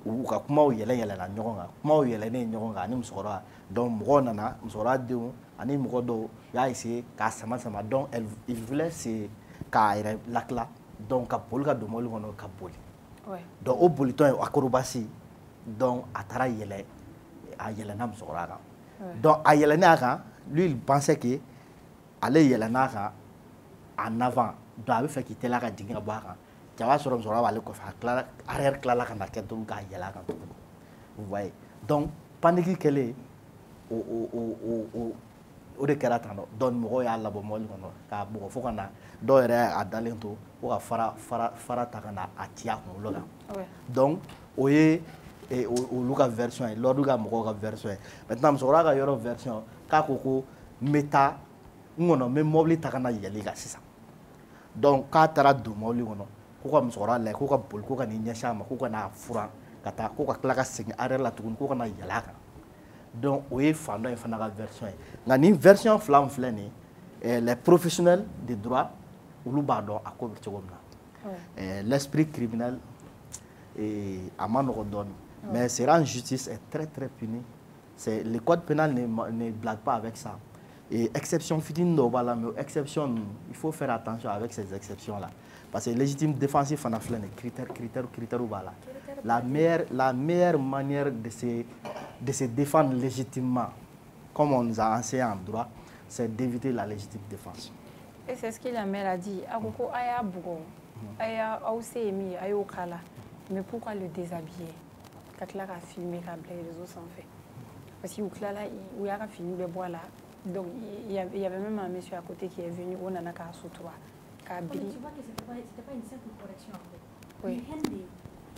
u ka kumaw yɛlɛna ɲɔgɔn kan kumaw yɛlɛnen ɲɔgɔn kan ani musokɔrɔba donc mɔgɔw nana musokɔrɔba denw ani mɔgɔ dɔw y'a essayer k'a sama sama donc il voulait se k'a yɛrɛ lakila donc ka boli ka don mobili kɔnɔ ka boli donc o bolitɔ ye acrobatie donc a taara yɛlɛ a yɛlɛnna musokɔrɔba kan donc a yɛlɛnnen a kan lui il pensait que ale yɛlɛnna a kan en avant donc a bɛ fɛ k'i teliya ka jigin ka bɔ a kan jaba sɔrɔ musokɔrɔba b'ale kɔfɛ a tilala arrière tilala ka na kɛ tugun k'a yɛlɛ a kan tugun vous voyez donc panique kɛlen o de kɛra tan donc mɔgɔw y'a labɔ mobili kɔnɔ k'a bugɔ fo ka na dɔw yɛrɛ a dalen to ko ka fara ta ka na a ci a kunkolo kan donc o ye olu ka version ye l'ordre ka mɔgɔw ka version ye maintenant musokɔrɔba ka yɔrɔ version k'a ko n bɛ taa n kɔnɔ n bɛ mobili ta ka na yɛlɛ kan sisan donc k'a taara don mobili kɔnɔ ko ka musokɔrɔba lajɛ ko ka boli ko ka n'i ɲɛsin a ma ko ka n'a furan ka taa ko ka tila ka segin arrière la tuguni ko ka na yɛlɛ a kan donc o ye fan dɔ in fana ka version ye nka nin version fila min filɛ nin ye les professionnels de droit olu b'a dɔn a ko bɛ cogo min na l'esprit criminel a ma nɔgɔn dɔɔni mais se rendre justice est très très puni le code pénal ne blague pas avec ça et exception fitinin dɔw b'a la mais exception il faut faire attention avec ces exceptions là parce que légitime défensif fana filɛ nin critères b'a la la meilleure manière de se défendre légitimement comme on nous a enseigné en droit c'est d'éviter la légitime défense. Et c'est ce que la mère a dit. Akoko aya bugo, aya ausemi, ayo kala. Mais pourquoi le déshabiller? Kakla a filmé, ka blé les réseaux sans fait. Parce qu'il y a filmé le bois là. Donc il y avait même un monsieur à côté qui est venu, on en a qu'à soutoir. Tu vois que c'était pas une simple correction en fait. Oui.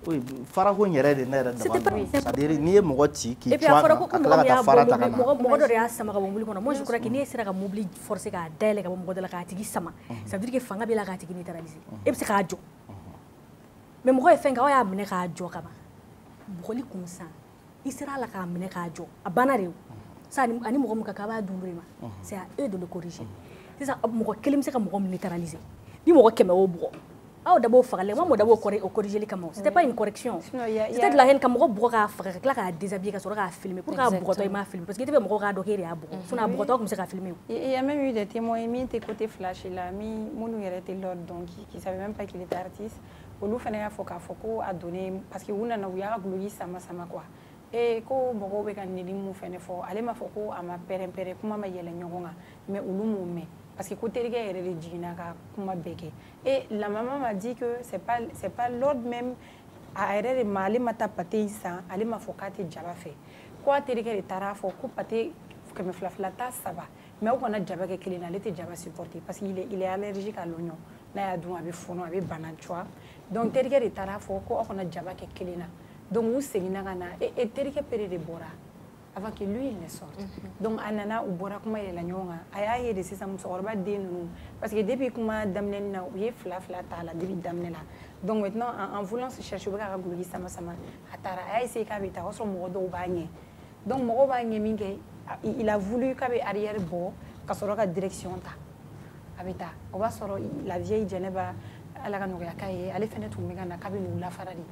Oui, farako yɛrɛ de ne yɛrɛ dabali c'est-à-dire n'i ye mɔgɔ ci k'i et puis a fɔra ko tila ka taa fara ta ka na mɔgɔ dɔ de y'a sama ka bɔ mobili kɔnɔ moi je crois que n'i sera ka mobili forcer k'a dayɛlɛ ka bɔ mɔgɔ dɔ la k'a tigi sama ça veut dire que fanga b'i la k'a tigi neutraliser e bɛ se k'a jɔ mais mɔgɔ ye fɛn kɛ aw y'a minɛ k'a jɔ ka ban bugɔli kun san i sera a la k'a minɛ k'a jɔ a banna de o sa ani mɔgɔ min ka kan a b'a dun de ma c'est à eux de le corriger sisan mɔgɔ kelen bɛ se ka mɔgɔ min neutraliser ni mɔgɔ 100 y'o bugɔ aw d'abord fagalen moi d'abord corriger les caméras c'était pas une correction c'était de la haine comme mɔgɔ bugɔ k'a faga ka tila k'a déshabiller ka sɔrɔ k'a filmer pour k'a bugɔtɔ i m'a filmer parce que i tɛ fɛ mɔgɔw k'a dɔn k'e de y'a bugɔ sinon a bugɔtɔ tun bɛ se k'a filmer. Il y a même eu des témoins min tɛ côté flash la min minnu yɛrɛ tɛ l'ordre donc qui savait même pas qu'il était artiste olu fana y'a fɔ k'a fɔ ko a donné parce que u nana u y'a ka guloki sama quoi et ko mɔgɔw bɛ ka nili mun fana fɔ ale m'a fɔ ko a ma pɛrɛn-pɛrɛn kuma ma yɛlɛ ɲɔgɔn kan mais olu m'o mɛn. Parce que côté terikɛ yɛrɛ de jiginna ka kuma bɛɛ kɛ et la maman m'a dit que c'est pas l'ordre même a yɛrɛ de ma ale ma taa pate in san ale ma fɔ k'a tɛ jaba fɛ ko a terikɛ de taara fɔ ko pate 200 ta 3 mais aw kana jaba kɛ kelen na ale tɛ jaba supporter parce que il est allergique à l'oignon n'a y'a dun a bɛ fɔnɔ a bɛ bana tu vois donc terikɛ de taara fɔ ko aw kana jaba kɛ kelen na donc u seginna ka na et terikɛ pere de bɔra avant que lui il ne sorte. Donc anana u bɔra kuma yɛlɛ ɲɔgɔn kan a y'a ye de sisan musokɔrɔba den ninnu parce que depuis kuma daminɛ na u ye fila t'a la depuis daminɛ la donc maintenant en voulant se chercher u bɛ k'a ka guloki sama a taara a y'a essayé k'a bɛ taa o y'a sɔrɔ mɔgɔ dɔw b'a ɲɛ donc mɔgɔw b'a ɲɛ min kɛ il a voulu k'a bɛ arrière bɔ ka sɔrɔ ka direction ta a bɛ taa o b'a sɔrɔ la vieille Jɛnɛba ala ka nɔgɔya k'a ye ale fɛnɛ tun bɛ ka na k'a bɛ n'u lafara de.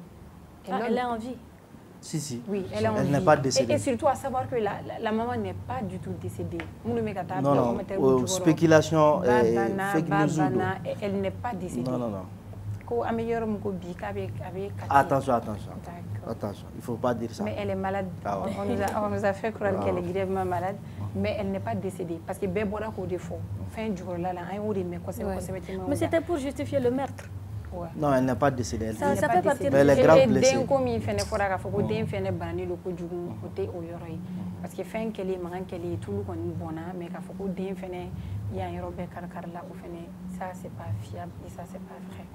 Elle a envie. Si. Oui, elle n'est pas décédée. Et surtout à savoir que la maman n'est pas du tout décédée. Non, spéculation, fake news. Elle n'est pas décédée. Non. Attention. Attention, il ne faut pas dire ça. Mais elle est malade. On nous a fait croire qu'elle est grièvement malade, mais elle n'est pas décédée. Parce que Bébora a des défaut. Mais c'était pour justifier le meurtre. Ouais. Non, elle n'est pas décédée. Ça fait partie de elle est grave blessée. Parce que fin qu'elle est marrant qu'elle est tout le monde bon mais qu'à faut d'un fene il y a un robert carcar là au fene ça c'est pas fiable et ça c'est pas vrai.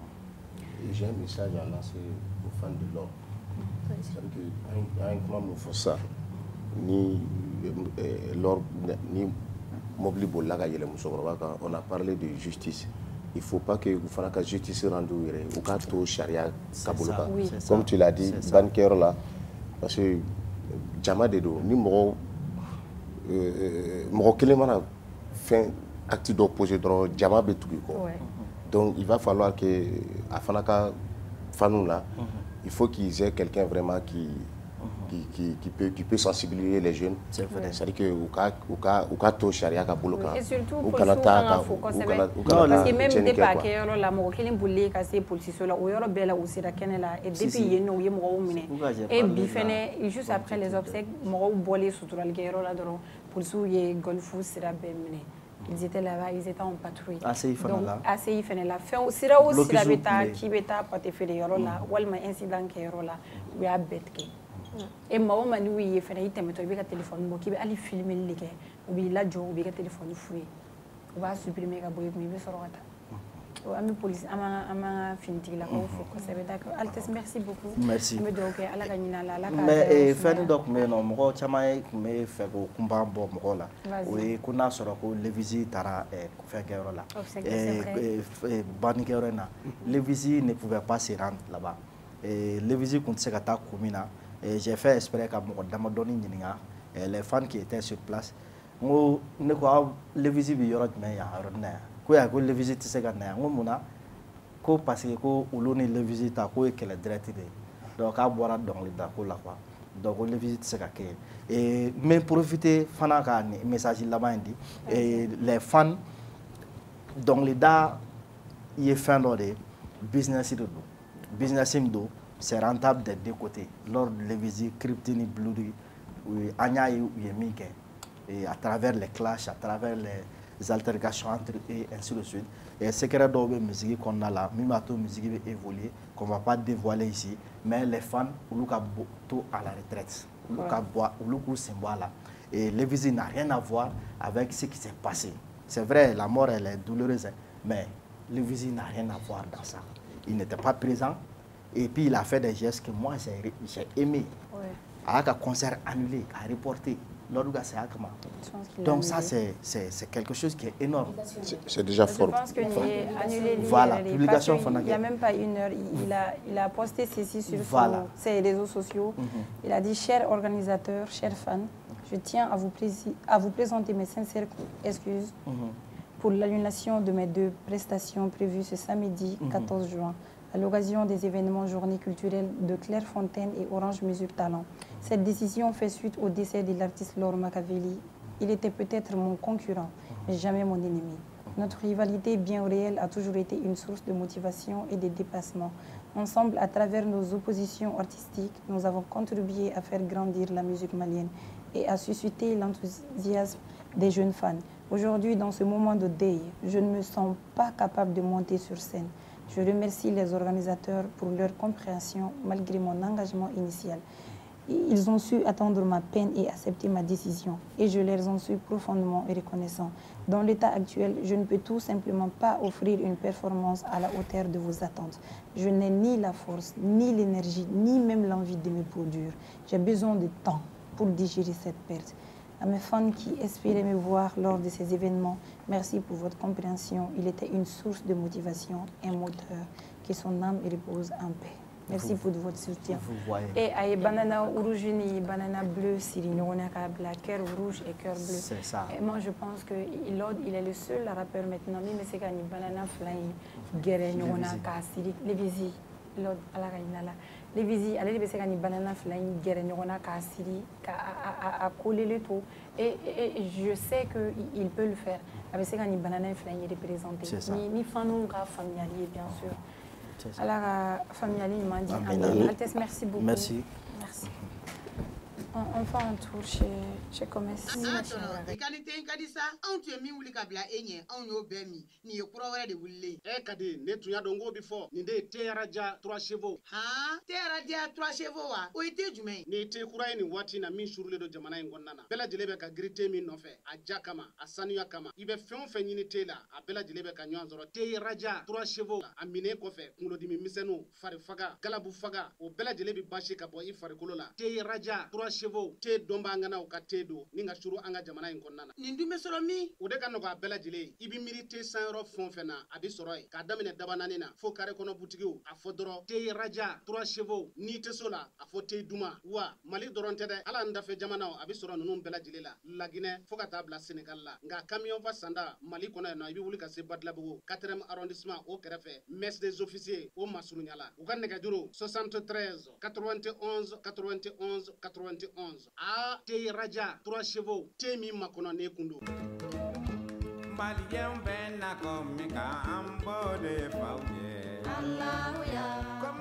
J'ai un message à lancer aux fans de l'ordre. C'est-à-dire que un comment nous faut ça ni lors ni mobili bolila ka yɛlɛ musokɔrɔba kan on a parlé de justice. Il ne faut pas que vous fassiez la justice rendue ou quand tout charia kabolo kan. Comme tu l'as dit, banqueur là, parce que jama de do ni mɔgɔ kelen mana fɛn acte dɔ posé dɔrɔn jama bɛ tugu i kɔ. Donc il va falloir que a fana ka fanu là, il faut qu'ils aient quelqu'un vraiment qui peut sensibiliser les jeunes. C'est-à-dire que ou ka to charia ka bolo kan. Et surtout pour parce que même des paquets la mɔgɔ kelen bolili ka se policiso la o yɔrɔ bɛɛ la u sera kɛnɛ la et depuis yen nɔ u ye mɔgɔw minɛ et bi fɛnɛ juste après les obsèques mɔgɔw bɔlen suturalikɛyɔrɔ la dɔrɔn policiw ye golfu sira bɛɛ minɛ. Ils étaient là-bas, ils étaient en patrouille. ACI fɛnɛ la fɛn sira o sira bɛ taa k'i bɛ taa pate feere yɔrɔ la walima incident kɛ yɔrɔ la u y'a bɛɛ tigɛ. Et maa o maa n'u ye fɛnɛ i tɛmɛtɔ i bɛ ka téléphone bɔ k'i bɛ hali filmeli de kɛ u b'i lajɔ u b'i ka téléphone fouiller u b'a supprimer ka bɔ i kun i bɛ sɔrɔ ka taa. An bɛ police an b'an ka finitigilakaw fo kosɛbɛ d'accord Altesse merci beaucoup. Merci. An bɛ dugawu kɛ Ala ka ɲin'a la Ala ka. Mais fɛn dɔ tun bɛ yen nɔ mɔgɔ caman tun bɛ fɛ k'o kunba bɔ mɔgɔw la o ye ko n'a sɔrɔ ko Lévizi taara fɛnkɛyɔrɔ la bannikɛyɔrɔ in na Lévizi ne pouvait pas se rendre là-bas Lévizi tun tɛ se ka taa ko min na j'ai fait exprès ka mɔgɔ damadɔni ɲininka les fans qui étaient sur place n ko ne ko Lévizi bɛ yɔrɔ jumɛn yan yɔrɔ na yan ko y'a ko Lévizi tɛ se ka na yan n ko mun na ko parce que ko olu ni Lévizi ta k'o ye kɛlɛ direct de ye donc k'a bɔra dɔnkilida ko la quoi donc ko Lévizi tɛ se ka kɛ n bɛ profiter fana ka nin message laban in di les fans dɔnkilida ye fɛn dɔ de ye business de don business min don c'est rentable des deux côtés lors de Lévizi Crypte ni Bludi an y'a ye u ye min kɛ à travers les clashs à travers les altercations entre eux et ainsi de suite et secret dɔw bɛ musique kɔnɔna la min b'a to musique bɛ évoluer qu'on va pas dévoiler ici mais les fans olu ka to à la retraite olu ka bɔ olu k'u sen bɔ a la et Lévizi n'a rien à voir avec ce qui s'est passé c'est vrai la mort elle est douloureuse mais Lévizi n'a rien à voir dans ça il n'était pas présent et puis il a fait des gestes que moi j'ai aimé a ka concert annulé a reporté donc ça c'est quelque chose qui est énorme. C'est déjà fort. Je pense que annulé voilà, publication il n'y a même pas une heure, il a posté ceci sur ses réseaux sociaux. Il a dit chers organisateurs, chers fans, je tiens à vous présenter mes sincères excuses pour l'annulation de mes 2 prestations prévues ce samedi 14 juin. À l'occasion des événements journée culturelle de Clairefontaine et Orange Music Talent. Cette décision fait suite au décès de l'artiste Laure Makaveli. Il était peut-être mon concurrent, mais jamais mon ennemi. Notre rivalité bien réelle a toujours été une source de motivation et de dépassement. Ensemble, à travers nos oppositions artistiques, nous avons contribué à faire grandir la musique malienne et à susciter l'enthousiasme des jeunes fans. Aujourd'hui, dans ce moment de deuil, je ne me sens pas capable de monter sur scène. Je remercie les organisateurs pour leur compréhension malgré mon engagement initial. Ils ont su attendre ma peine et accepter ma décision et je leur en suis profondément reconnaissant. Dans l'état actuel, je ne peux tout simplement pas offrir une performance à la hauteur de vos attentes. Je n'ai ni la force, ni l'énergie, ni même l'envie de me produire. J'ai besoin de temps pour digérer cette perte. À mes fans qui espéraient me voir lors de ces événements, merci pour votre compréhension. Il était une source de motivation, un moteur. Que son âme repose en paix. Merci pour votre soutien. Et à banana rouge et banana bleu, cœur rouge et cœur bleu. C'est ça. Et moi, je pense que Lord, il est le seul rappeur maintenant. Mais c'est quand banana flying, guerre, Lévizi, Lord, Lévizi, allez, c'est quand banana flying, guerre, à coller le tout. Et je sais qu'il peut le faire. Avec c'est quand banana flying est représenté. Ni fanou, familier, bien sûr. Alors, famille m'a dit Altesse, merci beaucoup. Merci. Merci. On fait un tour chez Commerce. Qualité Kadisa, on tue mi wuli kabla enye, on yo bemi, ni yokurawara de wuli. Kadi, ne tuya dongo before, ni de Teraja 3 chevaux. Ha, Teraja 3 chevaux wa, o ite jume. Ni te kurai ni wati na min shurule do jamana ngonnana. Bela jelebe ka grite min nofe, a jakama, a sanuya kama. Ibe fion fe nyini tela, a bela jelebe ka nyanzoro. Teraja 3 chevaux, a mine kofe, kulo di mi misenu, fari faga, galabu faga, o bela jelebe bashi ka bo i fari kolola. Teraja 3 chevaux. chevaux te domba ngana o ka te do ni nga shuru anga jamana in konnana nin dun bɛ sɔrɔ min o de ka nɔgɔ a bɛɛ lajɛlen i bi miiri te san yɔrɔ fɛn o fɛn na a bi sɔrɔ yen k'a daminɛ dabanani na fo kare kɔnɔ butigiw a fɔ dɔrɔn te raja 3 chevaux ni te so la a fɔ te duma wa mali dɔrɔn tɛ dɛ ala n dafɛ jamanaw a bi sɔrɔ ninnu bɛɛ lajɛlen la laginɛ fo ka taa bila senegal la nka camion fa sanda mali kɔnɔ yen nɔ i bi wuli ka se badilabugu 4e arrondissement o kɛrɛfɛ messe des officiers o masuruɲala u ka nɛgɛjuru 73 91 91 91 a te raja 3 chevaux te min makɔnɔ ne kundo Malien bɛ nakɔ min ka an b'o de f'aw ye.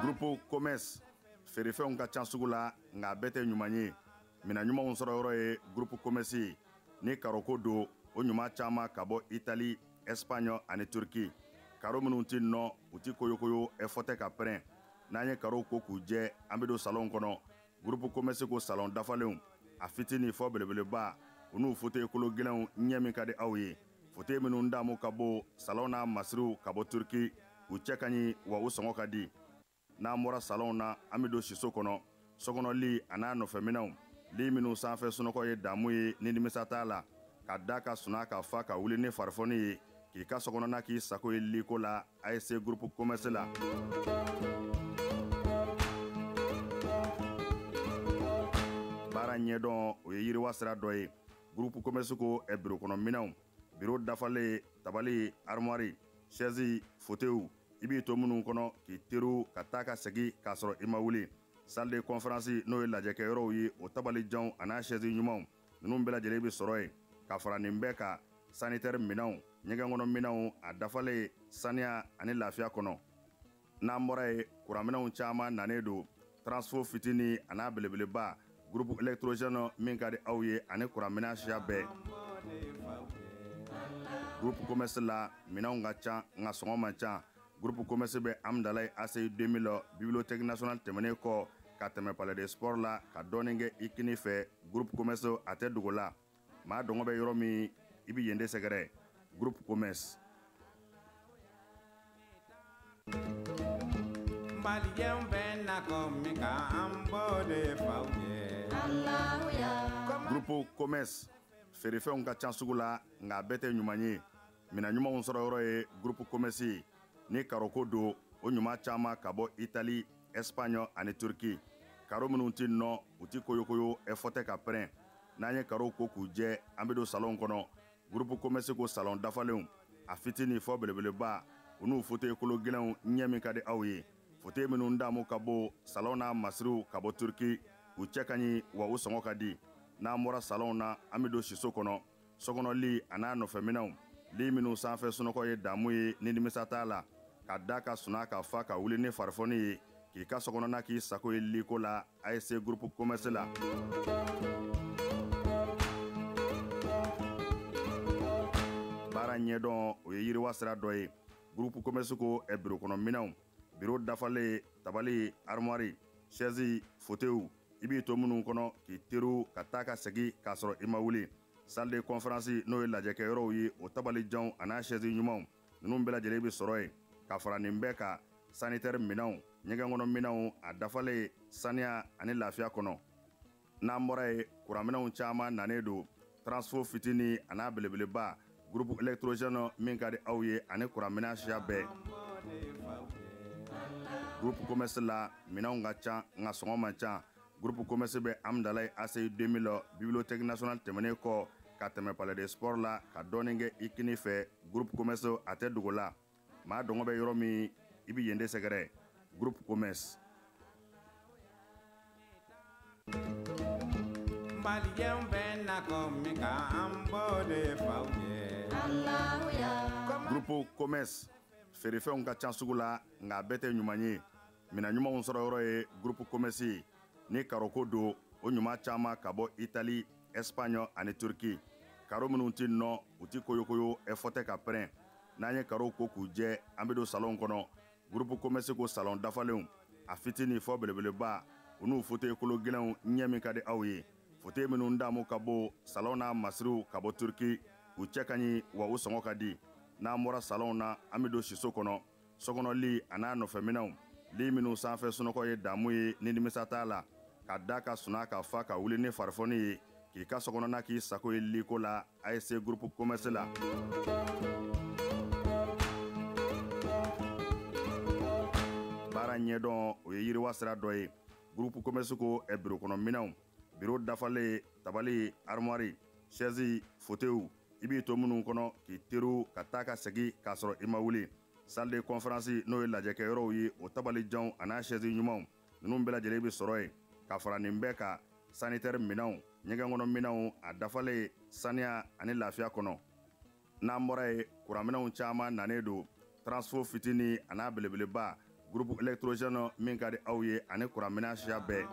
Grupo Commerce feerefɛnw ka ca sugu la nka bɛɛ tɛ ɲuman ye mina ɲumanw sɔrɔ yɔrɔ ye Grupo Commerce ni karoko don o ɲuman caman ka bɔ Itali, Espagne ani Turki. Karo minnu ti nɔ u ti koyokoyo fɔ tɛ ka pɛrɛn n'an ye karo ko k'u jɛ an bɛ don salon kɔnɔ Grupo Commerce ko salon dafalenw a fitini fɔ belebeleba u n'u fauteuil kolo gɛlɛnw ɲɛ min ka di aw ye fauteuil minnu damu ka bɔ salon n'a masiriw ka bɔ Turki u cɛ ka ɲi wa u sɔngɔ ka di n'an bɔra salon na an bɛ don siso kɔnɔ sokɔnɔli a n'a nɔfɛminɛw li minnu sanfɛ sunɔgɔ ye damu ye ni nimisa t'a la ka da ka suna ka fa ka wuli ni farifoni ye k'i ka sokɔnɔna k'i sago ye liko la ASC Groupe Commerce la baara ɲɛdɔn o ye yiriwa sira dɔ ye Groupe Commerce ko biro kɔnɔ minɛnw biro dafalen tabali armoire chaise fauteuil i b'i to minnu kɔnɔ k'i teriw ka taa ka segi k'a sɔrɔ i ma wuli salle de conférence n'o ye lajɛkɛyɔrɔw ye o tabalijanw a n'a chaise ɲumanw ninnu bɛɛ lajɛlen bɛ sɔrɔ yen ka fara nin bɛɛ kan sanitaire minɛnw ɲɛgɛn kɔnɔ minɛnw a dafalen saniya ani lafiya kɔnɔ n'an bɔra ye kuranminɛnw caman nanen don transfo fitini a n'a belebeleba groupe électrogène min ka di aw ye ani kuranminɛn siya bɛɛ Groupe Commerce la minɛnw ka ca nka sɔngɔ man ca Groupe Commerce bɛ Amdalaye ACI 2000 bibliothèque nationale tɛmɛnen kɔ ka tɛmɛ palais de sport la ka dɔɔnin kɛ i kini fɛ Groupe Commerce a tɛ dogo la maa dɔngɔ bɛ yɔrɔ min i bi yen de sɛgɛrɛ Groupe Commerce Malien bɛ nakɔ min ka an b'o de f'aw ye. Groupe Commerce feerefɛnw ka ca sugu la nka bɛɛ tɛ ɲuman ye mina ɲumanw sɔrɔ yɔrɔ ye Groupe Commerce ni karoko don o ɲuman caman ka bɔ Itali, Espagne ani Turki. Karo minnu ti nɔ u ti koyokoyo fɔ tɛ ka pɛrɛn n'an ye karo ko k'u jɛ an bɛ don salon kɔnɔ Groupe Commerce ko salon dafalenw a fitini fɔ belebeleba u n'u fauteuil kolo gɛlɛnw ɲɛ min ka di aw ye fauteuil minnu damu ka bɔ salon n'a masiriw ka bɔ Turki u cɛ ka ɲi wa u sɔngɔ ka di n'an bɔra salon na an bɛ don siso kɔnɔ sokɔnɔli a n'a nɔfɛminɛw li minnu sanfɛ sunɔgɔ ye damu ye ni nimisa t'a la ka da ka suna ka fa ka wuli ni farifoni ye k'i ka sokɔnɔna k'i sago ye liko la ASC Groupe Commerce la baara ɲɛdɔn o ye yiriwa sira dɔ ye Groupe Commerce ko biro kɔnɔ minɛnw biro dafalen tabali armoire chaise fauteuil i b'i to minnu kɔnɔ k'i teriw ka taa ka segi k'a sɔrɔ i ma wuli salle de conférence n'o ye lajɛkɛyɔrɔw ye o tabalijanw a n'a chaise ɲumanw ninnu bɛɛ lajɛlen bɛ sɔrɔ yen ka fara nin bɛɛ kan sanitaire minɛnw ɲɛgɛn kɔnɔ minɛnw a dafalen saniya ani lafiya kɔnɔ n'an bɔra ye kuranminɛnw caman nanen don transfo fitini a n'a belebeleba groupe électrogène min ka di aw ye ani kuranminɛn siya bɛɛ Groupe Commerce la minɛnw ka ca nka sɔngɔ man ca Groupe Commerce bɛ Amdalaye ACI 2000 bibliothèque nationale tɛmɛnen kɔ ka tɛmɛ palais de sport la ka dɔɔnin kɛ i kini fɛ Groupe Commerce a tɛ dogo la maa dɔngɔ bɛ yɔrɔ min i bi yen de sɛgɛrɛ Groupe Commerce Malien bɛ nakɔ min ka an b'o de f'aw ye. Groupe Commerce feerefɛnw ka ca sugu la nka bɛɛ tɛ ɲuman ye mina ɲumanw sɔrɔ yɔrɔ ye Groupe Commerce ni karoko don o ɲuman caman ka bɔ Itali, Espagne ani Turki. Karo minnu ti nɔ u ti koyokoyo fɔ tɛ ka pɛrɛn n'an ye karo ko k'u jɛ an bɛ don salon kɔnɔ Groupe Commerce ko salon dafalenw a fitini fɔ belebeleba u n'u fauteuil kolo gɛlɛnw ɲɛ min ka di aw ye fauteuil minnu damu ka bɔ salon n'a masiriw ka bɔ Turki u cɛ ka ɲi wa u sɔngɔ ka di n'an bɔra salon na an bɛ don siso kɔnɔ sokɔnɔli a n'a nɔfɛminɛw li minnu sanfɛ sunɔgɔ ye damu ye ni nimisa t'a la ka da ka suna ka fa ka wuli ni farifoni ye k'i ka sokɔnɔna k'i sago ye liko la ASC groupe commerce la. baara ɲɛdɔn o ye yiriwa sira dɔ ye. groupe commerce ko biro kɔnɔ minɛnw, biro dafalen, tabali, armoire, chaise, fauteuil, i b'i to minnu kɔnɔ k'i teriw ka taa ka segin k'a sɔrɔ i ma wuli. salle de conférence n'o ye lajɛkɛyɔrɔw ye o tabalijanw a n'a chaise ɲumanw ninnu bɛɛ lajɛlen bɛ sɔrɔ yen. ka fara nin bɛɛ ka sanitaire minɛnw, ɲɛgɛn kɔnɔ minɛnw a dafalen saniya ani lafiya kɔnɔ. n'an bɔra ye kuranminɛnw caman nanen don. transfo fitini a n'a belebeleba, groupe électrogène min ka di aw ye ani kuranminɛn siya bɛɛ.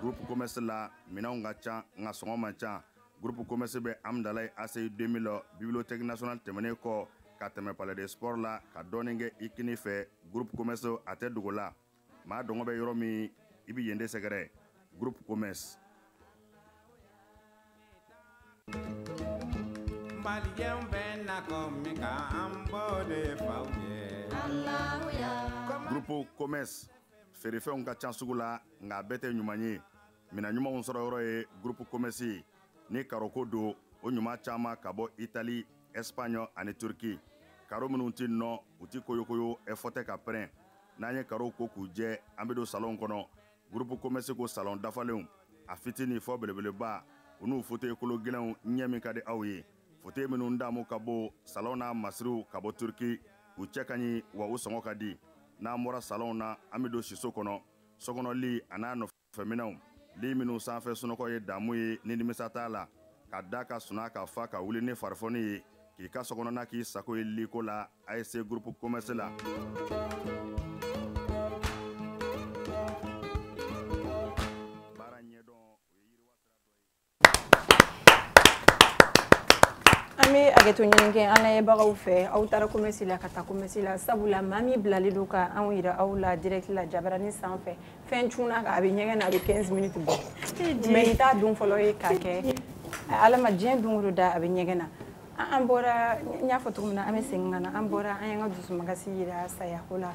groupe commerce la minɛnw ka ca nka sɔngɔ man ca. groupe commerce bɛ Amdalaye ACI 2000 bibliothèque nationale tɛmɛnen kɔ ka tɛmɛ palais de sport la ka dɔɔnin kɛ i kini fɛ. groupe commerce a tɛ dogo la. maa dɔngɔ bɛ yɔrɔ min i bɛ yen de sɛgɛrɛ. groupe commerce. groupe commerce feerefɛnw ka ca sugu la nka a bɛɛ tɛ ɲuman ye. minɛn ɲumanw sɔrɔ yɔrɔ ye groupe commerce ye. ni karoko don o ɲuman caman ka bɔ Italie, Espagne ani Turki. karo minnu tɛ nɔ u tɛ koyokoyo fɔ tɛ ka pɛrɛn. n'an ye karo ko k'u jɛ an bɛ don salon kɔnɔ. groupe commerce ko salon dafalenw a fitini fɔ belebeleba u n'u fauteuil kolo gɛlɛnw ɲɛ min ka di aw ye. fauteuil minnu damu ka bon salon n'a masiriw ka bɔ Turki u cɛ ka ɲi wa u sɔngɔ ka di. n'an bɔra salon na an bɛ don siso kɔnɔ. sokɔnɔ a n'a nɔfɛminɛnw li minnu sanfɛ sunɔgɔ ye damu ye ni nimisa t'a la. ka da ka suna ka fa ka wuli ni farifoni ye k'i ka sokɔnɔna k'i sago ye liko la ASC groupe commerce la. Ami ageto ɲinike an layɛbagaw fɛ aw taara commerce la ka taa commerce la sabula maa min bilalen don ka anw yira aw la direct la jabaranin sanfɛ fɛn cunna a bɛ ɲɛgɛn na a bɛ 15 minutes bɔ mais i t'a dun fɔlɔ ye k'a kɛ ala ma diɲɛ don o don da a bɛ ɲɛgɛn na. an bɔra n y'a fɔ cogo min na an bɛ segin ka na an bɔra an y'an ka dusumagasi yira sayako la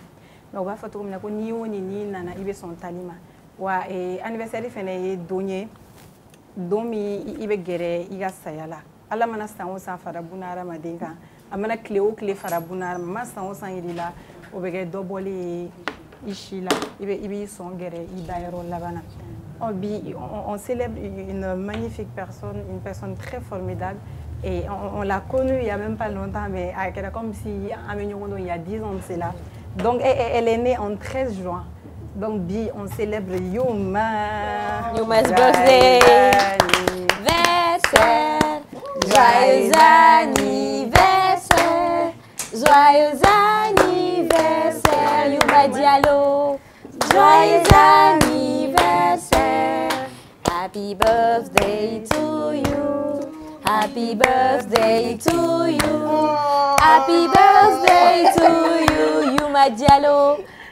mais u b'a fɔ cogo min na ko n'i y'o ni n'i nana i bɛ sɔn tali ma wa anniversaire fana ye don ye don min i bɛ gɛrɛ i ka saya la. ala mana san o san fara buna hadamaden kan a mana tile o tile fara buna hadamaden ma san o san yir'i la o bɛ kɛ dɔ bɔlen ye i si la i b'i sɔn gɛrɛ i dayɔrɔ laban na. Bi on célèbre une magnifique personne, une personne très formidable et on l'a connue il y a même pas longtemps mais comme si il y a 10 ans de cela. Donc elle est née en 13 juin. Donc Bi on célèbre Yuma's birthday. Versailles. Joyeux anniversaire, joyeux anniversaire, Yuma Diallo. Joyeux anniversaire, happy birthday to you, happy birthday to you, happy birthday to you, Yuma Diallo.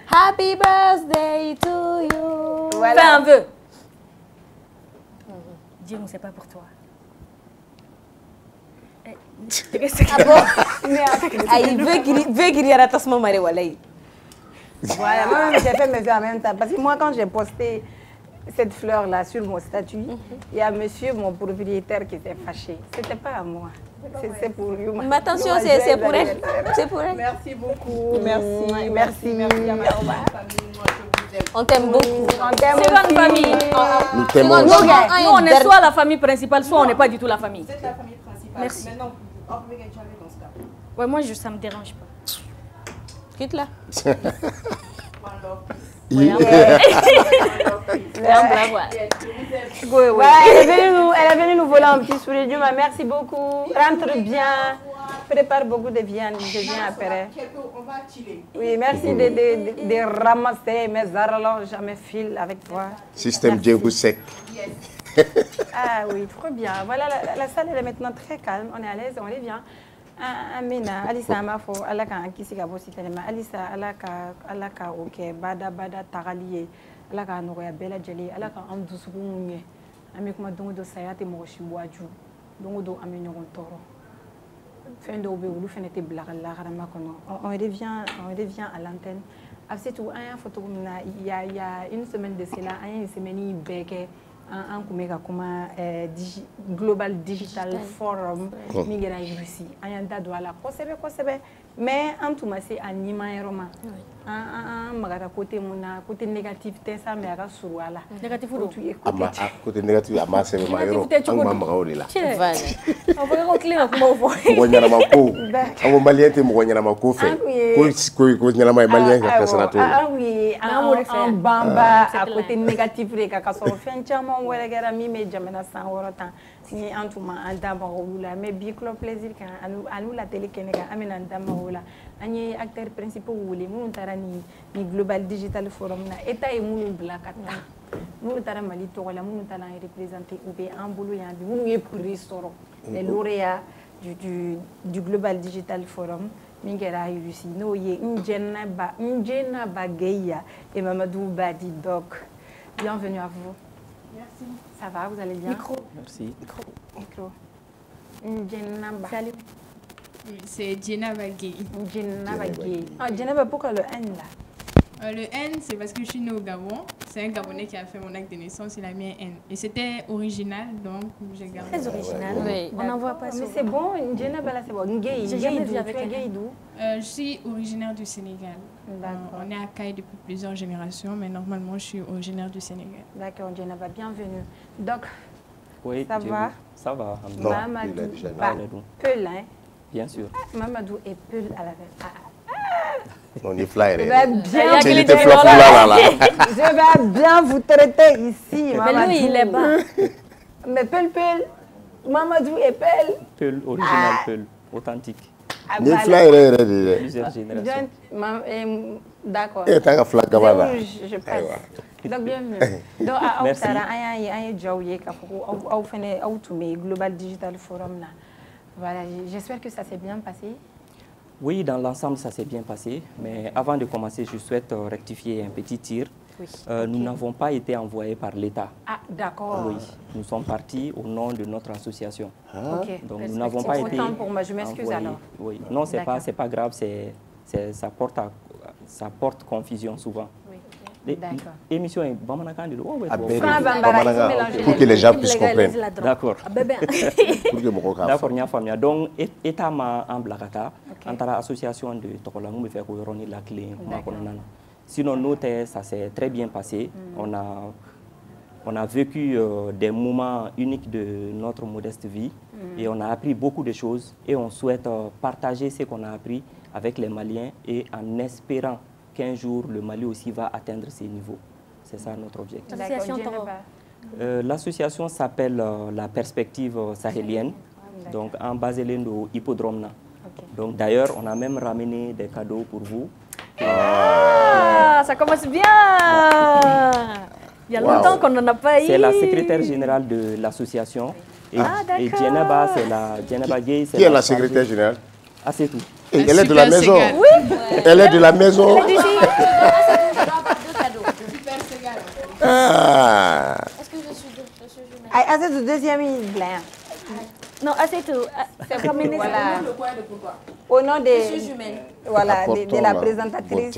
Happy birthday to you. Voilà. Fais un vœu. Dieu, non, c'est pas pour toi. Ah bon? Il veut qu'il y ait un tasma mari walay. Voilà, moi j'ai fait mes vœux en même temps. Parce que moi quand j'ai posté cette fleur là sur mon statut, il y a monsieur, mon propriétaire qui était fâché. C'était pas à moi. C'est pour lui. Mais attention, c'est pour elle. C'est pour elle. Merci beaucoup. Merci. Merci. On t'aime beaucoup. C'est votre famille. Nous t'aimons. Nous, on est soit la famille principale, soit on n'est pas du tout la famille. C'est la famille principale. Merci. Maintenant, dans ce cas. Ouais, moi, ça me dérange pas. Quitte-la. Elle est venue nous voler un petit sourire. Merci beaucoup. Rentre bien. Prépare beaucoup de viande. Je viens après. On va chiller. Oui, merci de ramasser mes arlanges à mes fils avec toi. Système Djebou sec. Ah oui, trop bien. Voilà, la salle elle est maintenant très calme. On est à l'aise, on est bien. Amina, Alissa Amafo, Alaka Kisika Bositelema, Alissa Alaka ok, Bada Tagalié, Alaka Noya Bella Jelly, Alaka Amdousoumé, Amikuma Dongo Sayate Moshi Waju, Dongo Amignon Toro. Fin de Obe, Fenete Blagala, on revient à l'antenne Absetou, un photo il y a une semaine de cela, une semaine beke un kumeka kuma Global Digital Forum migera ici. Un da douala kosebe mais en tout cas c'est anima eroma. Un magara côté mona côté négatif te ça mais aga surwala. Négatif ou ama côté négatif ama c'est ma yoro angma magaoli la. Voilà. On va recliner comme vous. Mo nyana mako. Ango malien te mo nyana mako fe. Ko nyana mai malien ka kasara to. Ah oui, un bamba à côté négatif reka ka so fen chama wala gara mi me jamana san worota. Ni antuma andama wula mais bi club plaisir kan anu la télé kenega amina andama wula. Ani acteurs principaux wuli mun tarani ni Global Digital Forum na eta e mun blakata. Mun tara mali to wala mun tara représenter ou bien en boulot yandi mun e prix soro. Les lauréats du Global Digital Forum mingera réussi no ye Njena Bageya et Mamadou Badi Doc. Bienvenue à vous. Merci. Ça va, vous allez bien? Micro. Merci. Micro. Njenaba. Salut. C'est Djenaba Gay. Djenaba Gay. Ah, Djenaba, pourquoi le N là? Le N, c'est parce que je suis née au Gabon. C'est un Gabonais qui a fait mon acte de naissance, il a mis un N. Et c'était original, donc j'ai gardé. Très original. Oui. On n'en voit pas. Mais c'est bon, Djenaba là, c'est bon. Gay, J'ai jamais vu avec Gay d'où? Je suis originaire du Sénégal. On est à Caille depuis plusieurs générations, mais normalement, je suis originaire du Sénégal. D'accord, Djenaba, bienvenue. Donc, oui, ça va? Ça va. Mamadou, Peul, hein? Bien sûr. Mamadou et Peul à la même. On est flyer. Je vais bien vous traiter ici, Mamadou. Mais lui, il est bas. Mais Peul, Mamadou et Peul. Peul, original Peul, authentique. Ni flyer. Plusieurs générations. D'accord. Et t'as un flag là. Je passe. Donc, bienvenue. Donc, merci. Global Digital Forum. Voilà, j'espère que ça s'est bien passé. Oui, dans l'ensemble, ça s'est bien passé. Mais avant de commencer, je souhaite rectifier un petit tir. Oui. Nous n'avons pas été envoyés par l'État. Ah, d'accord. Oui, nous sommes partis au nom de notre association. Ok. Donc, nous n'avons pas été Autant pour moi, je m'excuse alors. Oui, non, c'est pas grave, ça porte confusion souvent. D'accord. Émission est Bamanakan de l'eau. Pour que les gens puissent comprendre. D'accord. D'accord, n'y a pas. Donc, État m'a en blagata, entre l'association de Tokolamou, me fait couronner la clé. Sinon, nous, ça s'est très bien passé. On a vécu des moments uniques de notre modeste vie et on a appris beaucoup de choses et on souhaite partager ce qu'on a appris avec les Maliens et en espérant qu'un jour, le Mali aussi va atteindre ces niveaux. C'est ça notre objectif. L'association s'appelle la Perspective Sahélienne, donc en Baselendo Hippodrome. Donc d'ailleurs, on a même ramené des cadeaux pour vous. Ah, ça commence bien. Il y a longtemps qu'on n'en a pas eu. C'est la secrétaire générale de l'association. Et Djenaba, c'est la Djenaba Gay. Qui est la secrétaire générale? Ah, c'est tout. Et elle est de la maison. Oui. Elle est de la maison. Ah. Est-ce que je suis journaliste? Ah, c'est le deuxième blanc. Non, c'est tout. C'est comme une voilà. Au nom de, voilà, de la présentatrice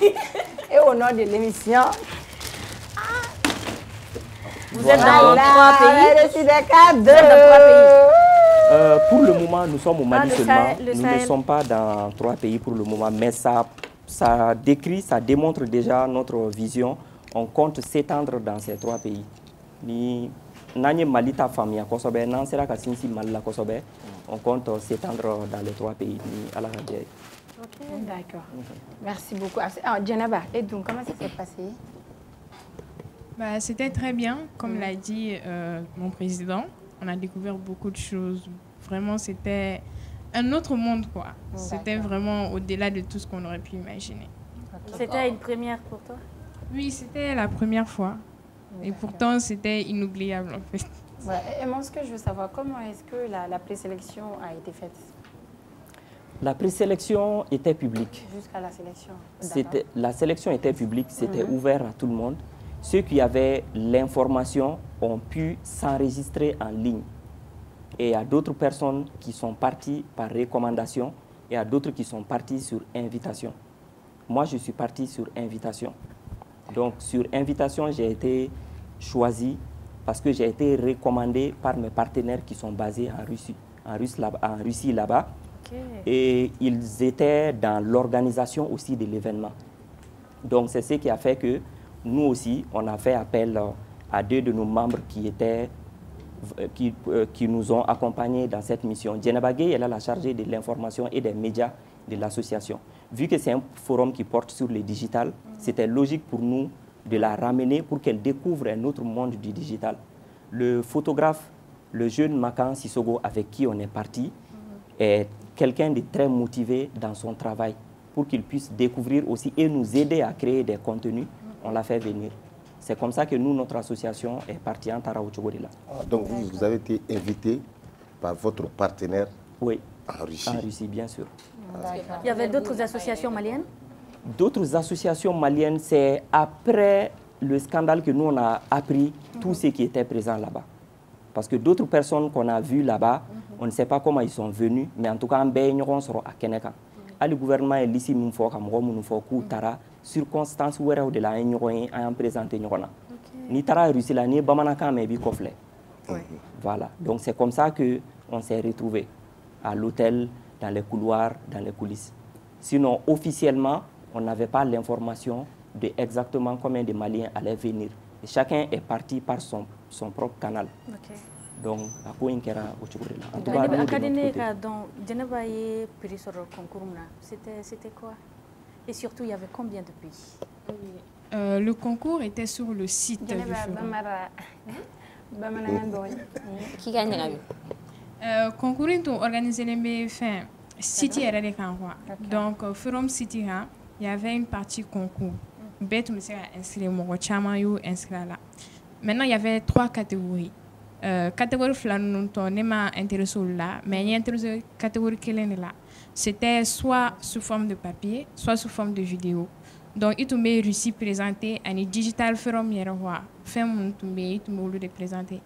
et au nom de l'émission. Vous êtes dans 3 pays. Pour le moment, nous sommes au Mali seulement. Nous ne sommes pas dans 3 pays pour le moment, mais ça décrit, ça démontre déjà notre vision. On compte s'étendre dans ces 3 pays. On compte s'étendre dans les 3 pays. D'accord. Merci beaucoup. Ah, Djenaba, et donc, comment ça s'est passé? C'était très bien, comme l'a dit mon président. On a découvert beaucoup de choses. Vraiment, c'était un autre monde, quoi. C'était vraiment au-delà de tout ce qu'on aurait pu imaginer. C'était une première pour toi? Oui, c'était la première fois. Et pourtant, c'était inoubliable, en fait. Ouais. Et moi, ce que je veux savoir, comment est-ce que la présélection a été faite? La présélection était publique. Jusqu'à la sélection? La sélection était publique, c'était ouvert à tout le monde. Ceux qui avaient l'information ont pu s'enregistrer en ligne. Et il y a d'autres personnes qui sont parties par recommandation et il y a d'autres qui sont parties sur invitation. moi, je suis parti sur invitation. Donc, sur invitation, j'ai été choisi parce que j'ai été recommandé par mes partenaires qui sont basés en Russie là-bas. Okay. Et ils étaient dans l'organisation aussi de l'événement. Donc, c'est ce qui a fait que nous aussi, on a fait appel à 2 de nos membres qui nous ont accompagnés dans cette mission. Djeneba Gueye, elle est la chargée de l'information et des médias de l'association. Vu que c'est un forum qui porte sur le digital, c'était logique pour nous de la ramener pour qu'elle découvre un autre monde du digital. Le photographe, le jeune Makan Sissogo avec qui on est parti, est quelqu'un de très motivé dans son travail pour qu'il puisse découvrir aussi et nous aider à créer des contenus. On l'a fait venir. C'est comme ça que nous, notre association est partie en Taraouchogodila. Donc vous avez été invité par votre partenaire oui, en Russie. En Russie, bien sûr. Il y avait d'autres associations maliennes? D'autres associations maliennes, c'est après le scandale que nous, on a appris tous ceux qui étaient présents là-bas. Parce que d'autres personnes qu'on a vues là-bas, on ne sait pas comment ils sont venus, mais en tout cas, on sera à Keneka. Le gouvernement est ici, il faut que tara circonstances où de la a présenté ni tara Russie là ni bamanaka mais bi kofle. Voilà. Donc c'est comme ça que on s'est retrouvés à l'hôtel, dans les couloirs, dans les coulisses. Sinon officiellement, on n'avait pas l'information de exactement combien de Maliens allaient venir. Et chacun est parti par son propre canal. Okay. Donc, à quoi il y a en tout cas, c'était quoi? Et surtout, il y avait combien de pays? Le concours était sur le site du forum. Qui gagne? Concours est organisé les BFM. City era de Kanwa. Donc, Forum City, il y avait une partie concours. Bête, me s'est inscrit, mon chama you inscrit là. Maintenant, il y avait 3 catégories. Catégorie flannon, on n'est pas intéressé là, mais il y a une catégorie qui est là. C'était soit sous forme de papier, soit sous forme de vidéo. Donc, il m'a réussi à présenter un digital forum hier roi. Fait mon tombé, il m'a voulu présenter.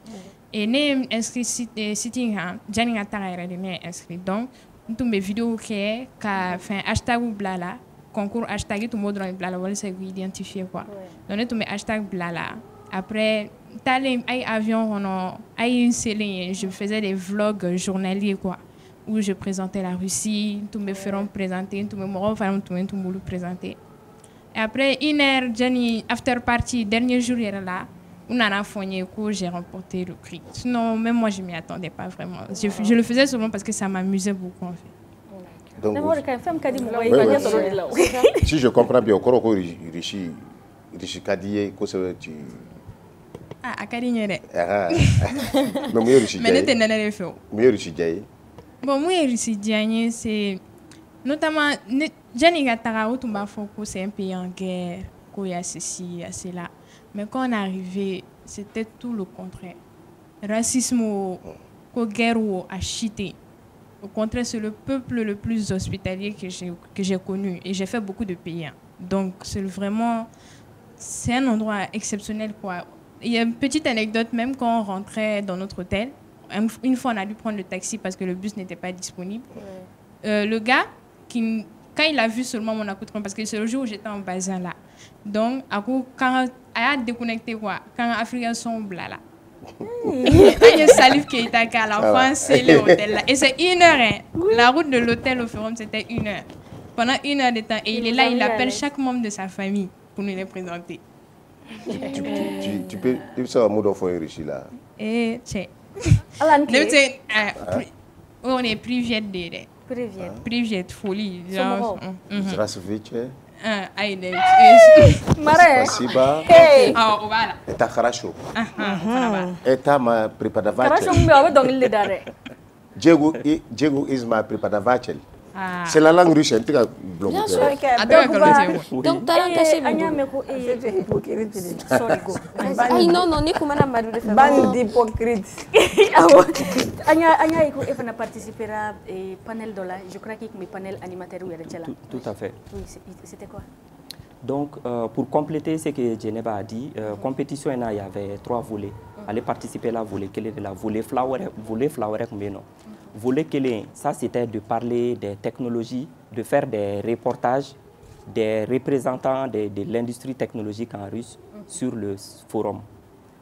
Et n'est inscrit sitting hein, Jenny Atara est inscrit. Donc, il m'a vidéo qui est fait hashtag ou blala. Concours hashtag tout le monde dans le blala, voilà c'est identifié quoi. Donc tu mets hashtag blala. Après t'as les avions on a une série, je faisais des vlogs journaliers quoi où je présentais la Russie, tous mes ferons présenter, tous mes morons feront tout le monde présenter. Et après une heure Jenny after party dernier jour elle là, on a fourni que j'ai remporté le prix. Sinon même moi je m'y attendais pas vraiment. Je le faisais seulement parce que ça m'amusait beaucoup en fait. Donc, si je comprends bien, Rishi Kadiye, tu... Ah, Akadinyere. Mais moi, Rishi Mais n'était pas le fait. Moi, Rishi Diaye. Bon, moi, Rishi Diaye, c'est notamment, Jenny Gatara, c'est un pays en guerre, il y a ceci, il y a cela. Mais quand on est arrivé, c'était tout le contraire. Racisme, guerre a chité. Au contraire, c'est le peuple le plus hospitalier que j'ai connu. Et j'ai fait beaucoup de pays. Donc, c'est un endroit exceptionnel, quoi. Il y a une petite anecdote, même quand on rentrait dans notre hôtel, une fois on a dû prendre le taxi parce que le bus n'était pas disponible. Le gars, quand il a vu seulement mon accoutrement, parce que c'est le jour où j'étais en bazin là. Donc, quand il a déconnecté, quoi, quand Africains sont blancs là. Il y a une salive qui est à la fin, c'est l'hôtel là. Et c'est 1 heure. Hein. Oui. La route de l'hôtel au forum, c'était 1 heure. Pendant 1 heure de temps. Et il est là, il appelle chaque membre de sa famille pour nous les présenter. Tu peux dire un mot d'enfant riche là. Et c'est. On est priviet de. Priviet folie. Здравствуйте. Спасибо. Это хорошо. Это мой преподаватель. Diego is my преподаватель. C'est la langue russe. Donc, non, ni comment on a bande d'hypocrites. Anya iko efana participera au panel de là. Je crois qu'il y a un panel animateur où il est là. Tout à fait. Oui, c'était quoi? Donc, pour compléter ce que Djeneba a dit, compétition, il y avait 3 volets. Aller participer à la volet, quelle est la volet flower, mais non. Volet ça c'était de parler des technologies, de faire des reportages des représentants de l'industrie technologique en russe sur le forum.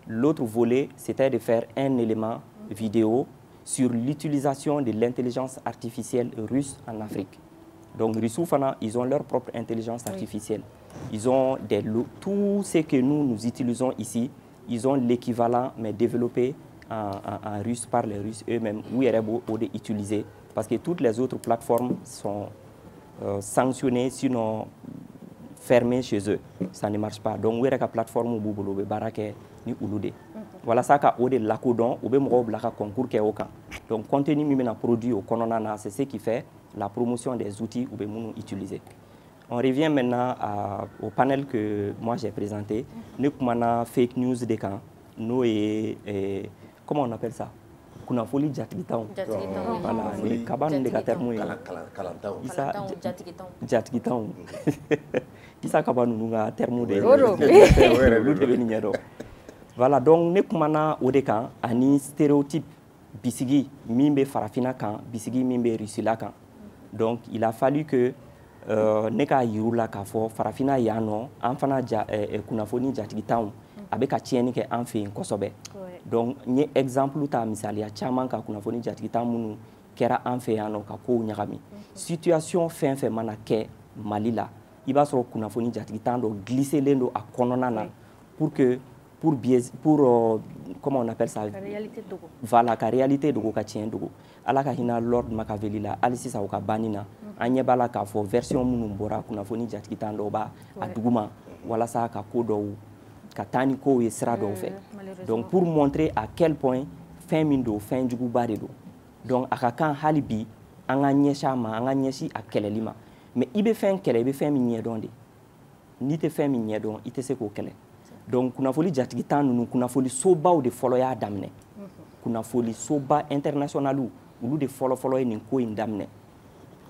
L'autre volet, c'était de faire un élément vidéo sur l'utilisation de l'intelligence artificielle russe en Afrique. Donc, Rissoufana, ils ont leur propre intelligence artificielle. Ils ont tout ce que nous utilisons ici, ils ont l'équivalent, mais développé en russe par les Russes eux-mêmes, où ils auraient utilisé. Parce que toutes les autres plateformes sont sanctionnées, sinon fermées chez eux. Ça ne marche pas. Donc, où est la plateforme où Barake ni Ouloudé. Voilà ça qu'a ode l'acodon ou bien blaka concours qui est au camp. Donc, contenu mimena produit au Kononana, c'est ce qui fait la promotion des outils ou bien utilisés. On revient maintenant au panel que moi j'ai présenté. Nous avons fake news des camps. Nous et comment on appelle ça? Kunafoli jatigitao. Voilà, les cabanes de termes. Jatigitao. Isa kabanu nunga terme de. Voilà, donc nous avons au camp un stéréotype bisigi mimbe farafina kan, bisigi mimbe rusila kan. Donc il a fallu que neka yirula ka fo farafina yano anfana kunafoni jatigitao avec a tieni ke an fe kosobe. Donc ni exemple ta misalia chaman ka kunafoni jatigitao munu kera an fe yano ka ko nyagami. Situation fin mana ke Malila iba so kunafoni jatigitao do glisser lendo a kononana pour comment on appelle ça? La réalité de voilà, la réalité de ka tien dogo. Ala ka hina Lord Machiavelli la alisi sa ka banina. Anye bala ka fo version munu bora kuna foni jatikita ndo ba aduguma wala sa ka kodo ka tani ko e sra do fait. Donc pour montrer à quel point fin mindo fin jugu bare do. Donc aka kan halibi anga nyesha ma anga nyeshi a kelelima. Mais ibe fin kele ibe fin minye donde. Ni te fin minye don ite se ko kele. Donc kunafoli jatigita nunu kunafoli soba ou de folo ya damne. Kunafoli soba internationalu ulu de folo ni ko indamne.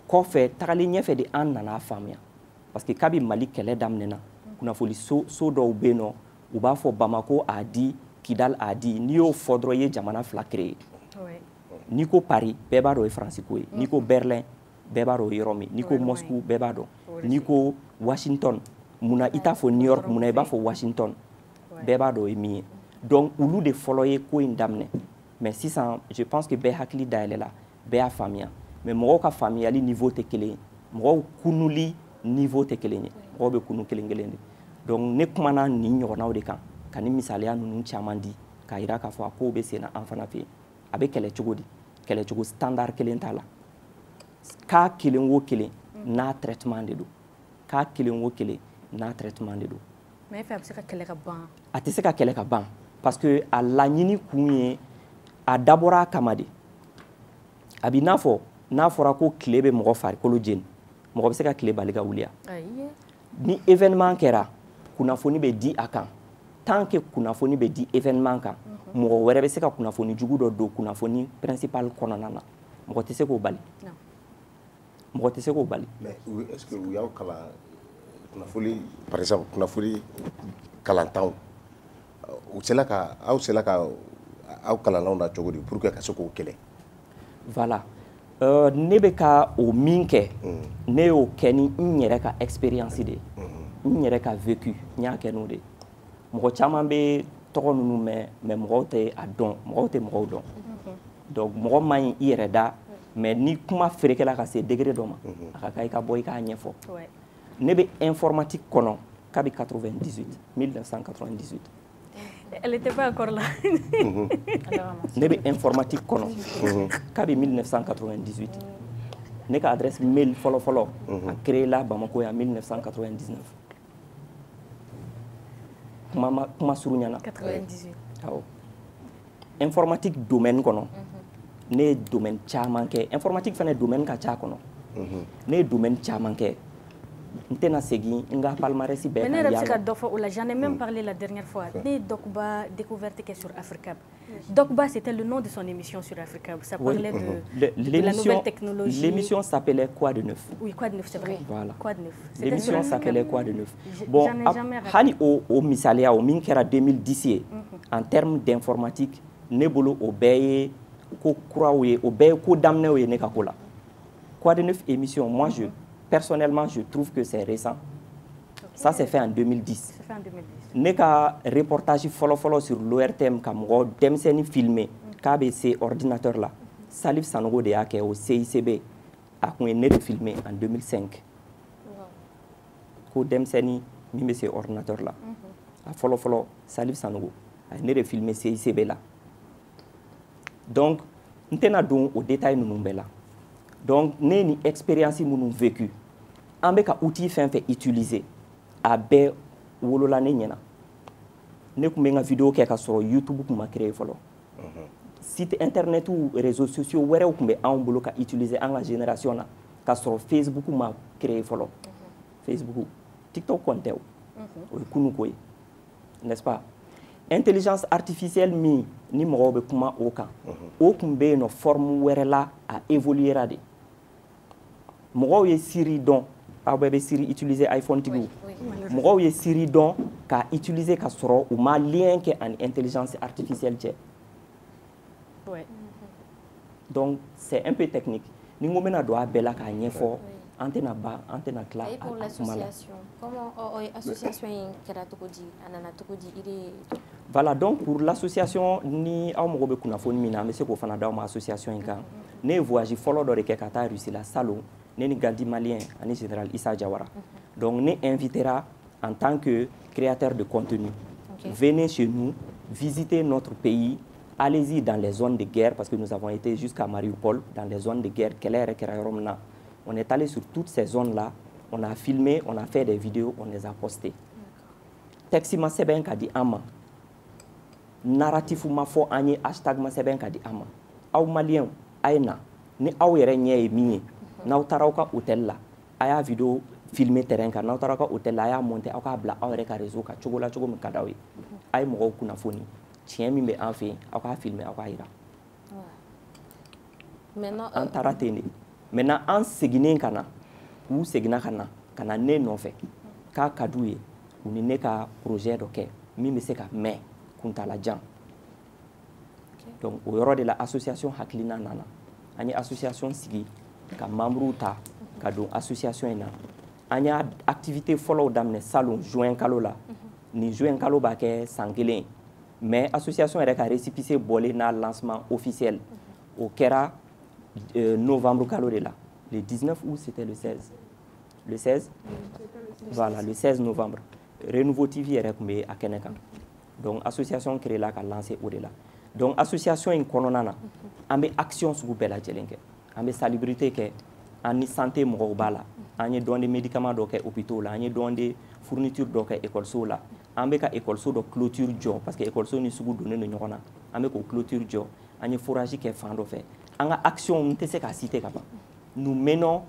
Kofe tagali nyefe de an nana famia. Parce que kabi Mali kele damne na kunafoli so do beno u ba fo Bamako a di Kidal a di ni yo fodroye jamana fla créé. Ni ko Paris beba do e Francisco ni ko Berlin beba do e Rome ni ko Moscou beba do ni ko Washington muna ita fo New York muna iba fo Washington beba do emi. Donc ulu de folloyer ko indamne. Mais si ça je pense que be hakli daelela be a famia. Mais mo ka famia li niveau te kele mo kunuli niveau te kele ni mo be kunu kele ngelende. Donc ne kumana ni nyona o de kan kani misalia nunu chamandi ka ira ka fo ko be sena enfana fe abe kele chogodi kele chogo standard kele ntala ka kele wo kele na traitement de do ka kele wo kele na traitement de do. Mais il faut que les ban. Ate se ka kele ka ban parce que a la nyini kunye a dabora kamade abi nafo ko klebe mo fari ko lo jen mo be se ka kleba le ga wulia ni événement kera kunafoni be di akan tant que kunafoni be di événement kan mo were be se ka kunafoni jugu do kunafoni principal konana na mo te se ko bali non mo te se ko bali. Mais est-ce que vous y a kala kunafoli par exemple kunafoli kalantaw ou c'est là ka au kalanlaw na chogodi pour que ka se ko kele. Voilà. Ne be ka o minke ne o keni nyere ka experience de nyere ka vécu nya kenu de mo chama be to nunu mais mo te adon mo te mo don donc mo man yere da mais ni kuma ferekela ka se degré do ma aka kai ka boy ka nyefo ne be informatique kono kabi 1998. Elle n'était pas encore là. Nebe informatique kono. Kabi 1998. Neka adresse mail follow a créé là Bamako en 1999. Kuma surunyana 98. Informatique domaine kono. Ne domaine chaman ke informatique fane domaine ka cha kono. Ne domaine chaman ke. Mais j'en ai même parlé la dernière fois. Dokba découverte qui est sur Africab. Dokba, c'était le nom de son émission sur Africab. Ça parlait de la nouvelle technologie. L'émission s'appelait Quoi de neuf? Oui, Quoi de neuf, c'est vrai. Voilà. Quoi de neuf. L'émission s'appelait Quoi de neuf. Bon, Hali au Misalia, au Minkera 2010, en termes d'informatique, Nebolo obeye, ko kuraouye, obeye, ko damne oye nekakola. Quoi de neuf émission, moi personnellement, je trouve que c'est récent. Ça, c'est fait en 2010. C'est fait en 2010. Ne ka reportage follow sur l'ORTM ka mɔgɔ denmisɛnnin filmé k'a bɛ se ordinateur la. Salif Sanogo de y'a kɛ au CICB. A kun ye ne de filmé en 2005. Ko denmisɛnnin min bɛ se ordinateur la. A fɔlɔ Salif Sanogo. A ye ne de filmé CICB la. Donc, n tɛna don o détail ninnu bɛɛ la. Donc, ne ni expérience minnu vécu, an bɛ ka outil fɛn fɛn utiliser, a bɛɛ wolola ne ɲɛna. Ne kun bɛ n ka vidéo kɛ ka sɔrɔ YouTube kun ma créé fɔlɔ. Site internet ou réseaux sociaux wɛrɛw kun bɛ anw bolo ka utiliser an ka génération na ka sɔrɔ Facebook ma créé fɔlɔ. Facebook, TikTok kɔni tɛ o. O ye kunu ko ye, n'est-ce pas? Intelligence artificielle min ni mɔgɔw bɛ kuma o kan, o kun bɛ yen nɔ forme wɛrɛ la a évoluera de. Mɔgɔw ye Siri dɔn, aw bɛɛ bɛ Siri utiliser iPhone tigiw. Mɔgɔw ye Siri dɔn k'a utiliser ka sɔrɔ u ma lien kɛ ani intelligence artificielle cɛ. Donc c'est un peu technique. Ni n ko bɛna don a bɛɛ la k'a ɲɛfɔ, an tɛna tila a kuma la. Et pour l'association, comment l'association kɛra cogo di, a nana cogo di? Voilà, donc pour l'association, ni aw mago bɛ kunnafoni min na, an bɛ se k'o fana d'aw ma association in kan. Ne ye voyage fɔlɔ dɔ de kɛ ka taa Russie la Salon, ne ni Gadi Malien ani général Issa Diawara. Donc ne invitera en tant que créateur de contenu. Venez chez nous, visitez notre pays, allez-y dans les zones de guerre, parce que nous avons été jusqu'à Mariupol, dans les zones de guerre. On est allé sur toutes ces zones-là, on a filmé, on a fait des vidéos, on les a postées. Texte ma sɛbɛn ka di an ma, narratif ma fɔ an ye, hashtag ma sɛbɛn ka di an ma. Aw maliyɛnw, a ye na, ni aw yɛrɛ ɲɛ ye min ye, n'aw taara aw ka hôtel la, a y'a vidéo filmer terrain kan, n'aw taara aw ka hôtel la, a y'a monter, aw k'a bila aw yɛrɛ ka réseau kan cogo la cogo min ka d'aw ye. A ye mɔgɔw kunnafoni, tiɲɛ min bɛ an fɛ yen, aw k'a filmer, aw k'a yira. An taara ten de. Maintenant, an seginnen ka na, u seginna ka na ne nɔfɛ, k'a ka d'u ye, u ni ne ka projet dɔ kɛ, min bɛ se ka mɛn kuntalajan. Donc o yɔrɔ de la association hakilina nana. An ye association sigi ka membres ta ka don association in na. An y'a activité fɔlɔw daminɛ salon juin kalo la. Ni juin kalo b'a kɛ san kelen. Mais association yɛrɛ ka récépissé bɔlen n'a lancement officiel. O kɛra novembre kalo de la. Le 19 août, c'était le 16. Le 16? Voilà, le 16 novembre. Renouveau TV yɛrɛ kun bɛ a kɛnɛ kan. Donc association créée la ka lancer o de la. Donc association in kɔnɔna na, an bɛ action sugu bɛɛ lajɛlen kɛ. An bɛ salubrité kɛ, an ni santé mɔgɔw b'a la. An ye don de médicaments dɔ kɛ hôpitaux la, an ye don de fourniture dɔ kɛ écoleso la. An bɛ ka écoleso dɔ clôture jɔ parce que écoleso ni sugu donnen don ɲɔgɔn na. An bɛ k'o clôture jɔ, an ye forage kɛ fan dɔ fɛ. An ka action n tɛ se k'a citer ka ban. Nous menons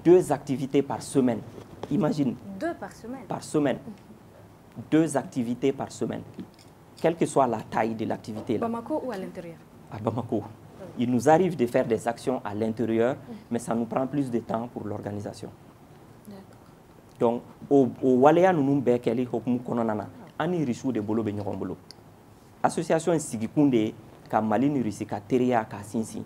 2 activités par semaine. Imagine. 2 par semaine? Par semaine. 2 activités par semaine. Quelle que soit la taille de l'activité. Bamako ou à l'intérieur? À Bamako. Il nous arrive de faire des actions à l'intérieur, mais ça nous prend plus de temps pour l'organisation. Donc, au waleya nunu bɛɛ kɛli hokumu kɔnɔna na, an ni Russiw de bolo bɛ ɲɔgɔn bolo. Association sigikun de ye ka Mali ni Russie ka teriya k'a sinsin.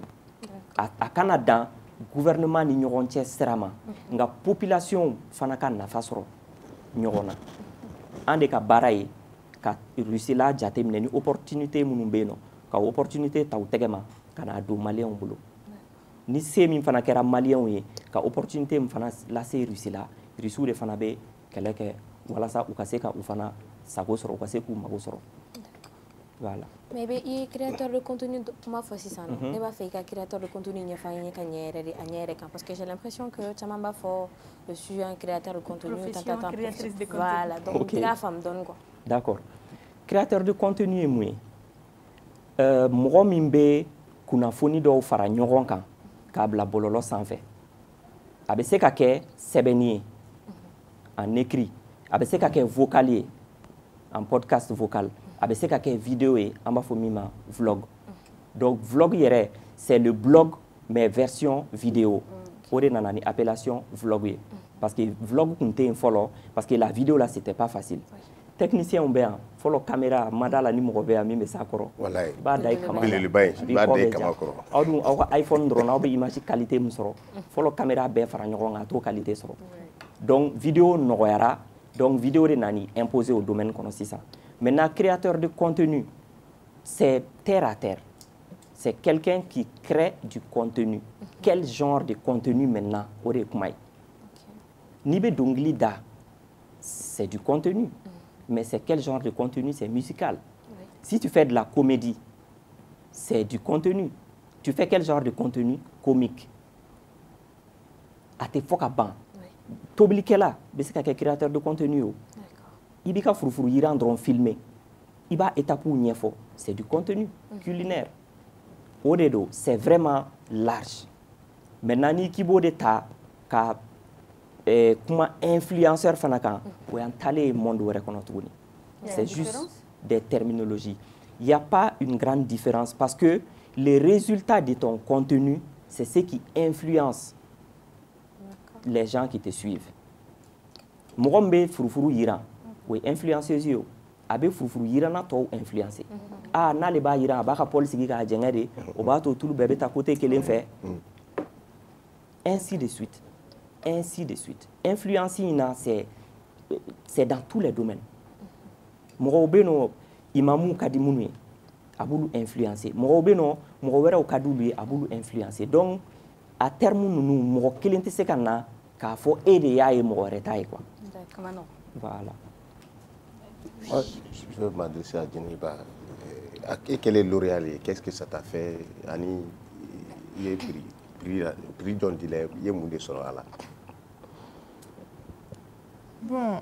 A kana dan gouvernement ni ɲɔgɔn cɛ sira ma, nka population fana ka nafa sɔrɔ ɲɔgɔn na. An de ka baara ye ka Russie la jate minɛ ni opportunité minnu bɛ yen nɔ, ka opportunité ta u tɛgɛ ma ka n'a don maliyɛnw bolo. Ni se min fana kɛra maliyɛnw ye ka opportunité min fana lase Russie la, Russiw de fana bɛ kɛlɛ kɛ walasa u ka se ka u fana sago sɔrɔ, u ka se k'u mago sɔrɔ. Voilà. Mais i ye créateur de contenu kuma fɔ sisan nɔ, ne b'a fɛ i ka créateur de contenu ɲɛfɔ an ye ka ɲɛ yɛrɛ de a ɲɛ yɛrɛ kan parce que j'ai l'impression que caman b'a fɔ je suis un créateur de contenu, profession créatrice de contenu. Voilà, donc i k'a faamu dɔɔni quoi. D'accord. Créateur de contenu ye mun ye? Mɔgɔ min bɛ kunnafoni dɔw fara ɲɔgɔn kan k'a bila bɔlɔlɔ sanfɛ. A bɛ se ka kɛ sɛbɛnni ye en écrit, a bɛ se ka kɛ vocal ye en podcast vocal. A bɛ se ka kɛ vidéo ye, an b'a fɔ min ma vlog. Donc vlog yɛrɛ, c'est le blog mais version vidéo. O de nana ni appellation vlog ye. Parce que vlog kun tɛ yen fɔlɔ, parce que la vidéo là c'était pas facile. technicien bɛ yan fɔlɔ caméra mada la ni mɔgɔ bɛ yan min bɛ s'a kɔrɔ wallahi b'a da i kama belebeleba in b'a da i kama kɔrɔ aw dun aw ka iPhone dɔrɔn aw bɛ image qualité min sɔrɔ fɔlɔ caméra bɛɛ fara ɲɔgɔn kan a t'o qualité sɔrɔ donc vidéo nɔgɔyara donc vidéo de nani imposé au domaine kɔnɔ sisan maintenant créateur de contenu c'est terre à terre c'est quelqu'un qui crée du contenu quel genre de contenu maintenant o de ye kuma ye n'i bɛ dɔnkili da c'est du contenu mais c'est quel genre de contenu? C'est musical. Si tu fais de la comédie, c'est du contenu. Tu fais quel genre de contenu? Comique. A te fo ka ban. Tobilikɛla bɛ se ka kɛ créateur de contenu o. I b'i ka furufuru yiran dɔrɔn filmer. I b'a étape ɲɛfɔ. C'est du contenu culinaire. O de do, c'est vraiment large. Maintenant ni k'i b'o de ta ka kuma influenceur fana kan o y'an talen monde wɛrɛ kɔnɔ tuguni. C'est juste des terminologies. Il n'y a pas une grande différence parce que les résultats de ton contenu, c'est ce qui influence les gens qui te suivent. Mɔgɔ min bɛ furufuru yiran o ye influenceuse ye o a bɛ furufuru yiranna tɔw influencer n'ale b'a yiran a b'a ka pɔli sigi k'a jɛngɛ de o b'a to tulu bɛɛ bɛ taa côté kelen fɛ ainsi de suite. Ainsi de suite. Influencing, c'est dans tous les domaines. Mɔgɔw bɛ yen nɔ imamu ka di minnu ye a b'olu influencer mɔgɔw bɛ yen nɔ mɔgɔ wɛrɛw ka di olu ye a b'olu influencer donc à terme ninnu mɔgɔ kelen tɛ se ka na k'a fɔ e de y'a ye mɔgɔ wɛrɛ t'a ye quoi. Voilà. Je veux m'adresser à Djeniba. Et quel est L'Oréal? Qu'est-ce que ça t'a fait? Ani ye prix dont il est ye mun de sɔrɔ a la. Bon,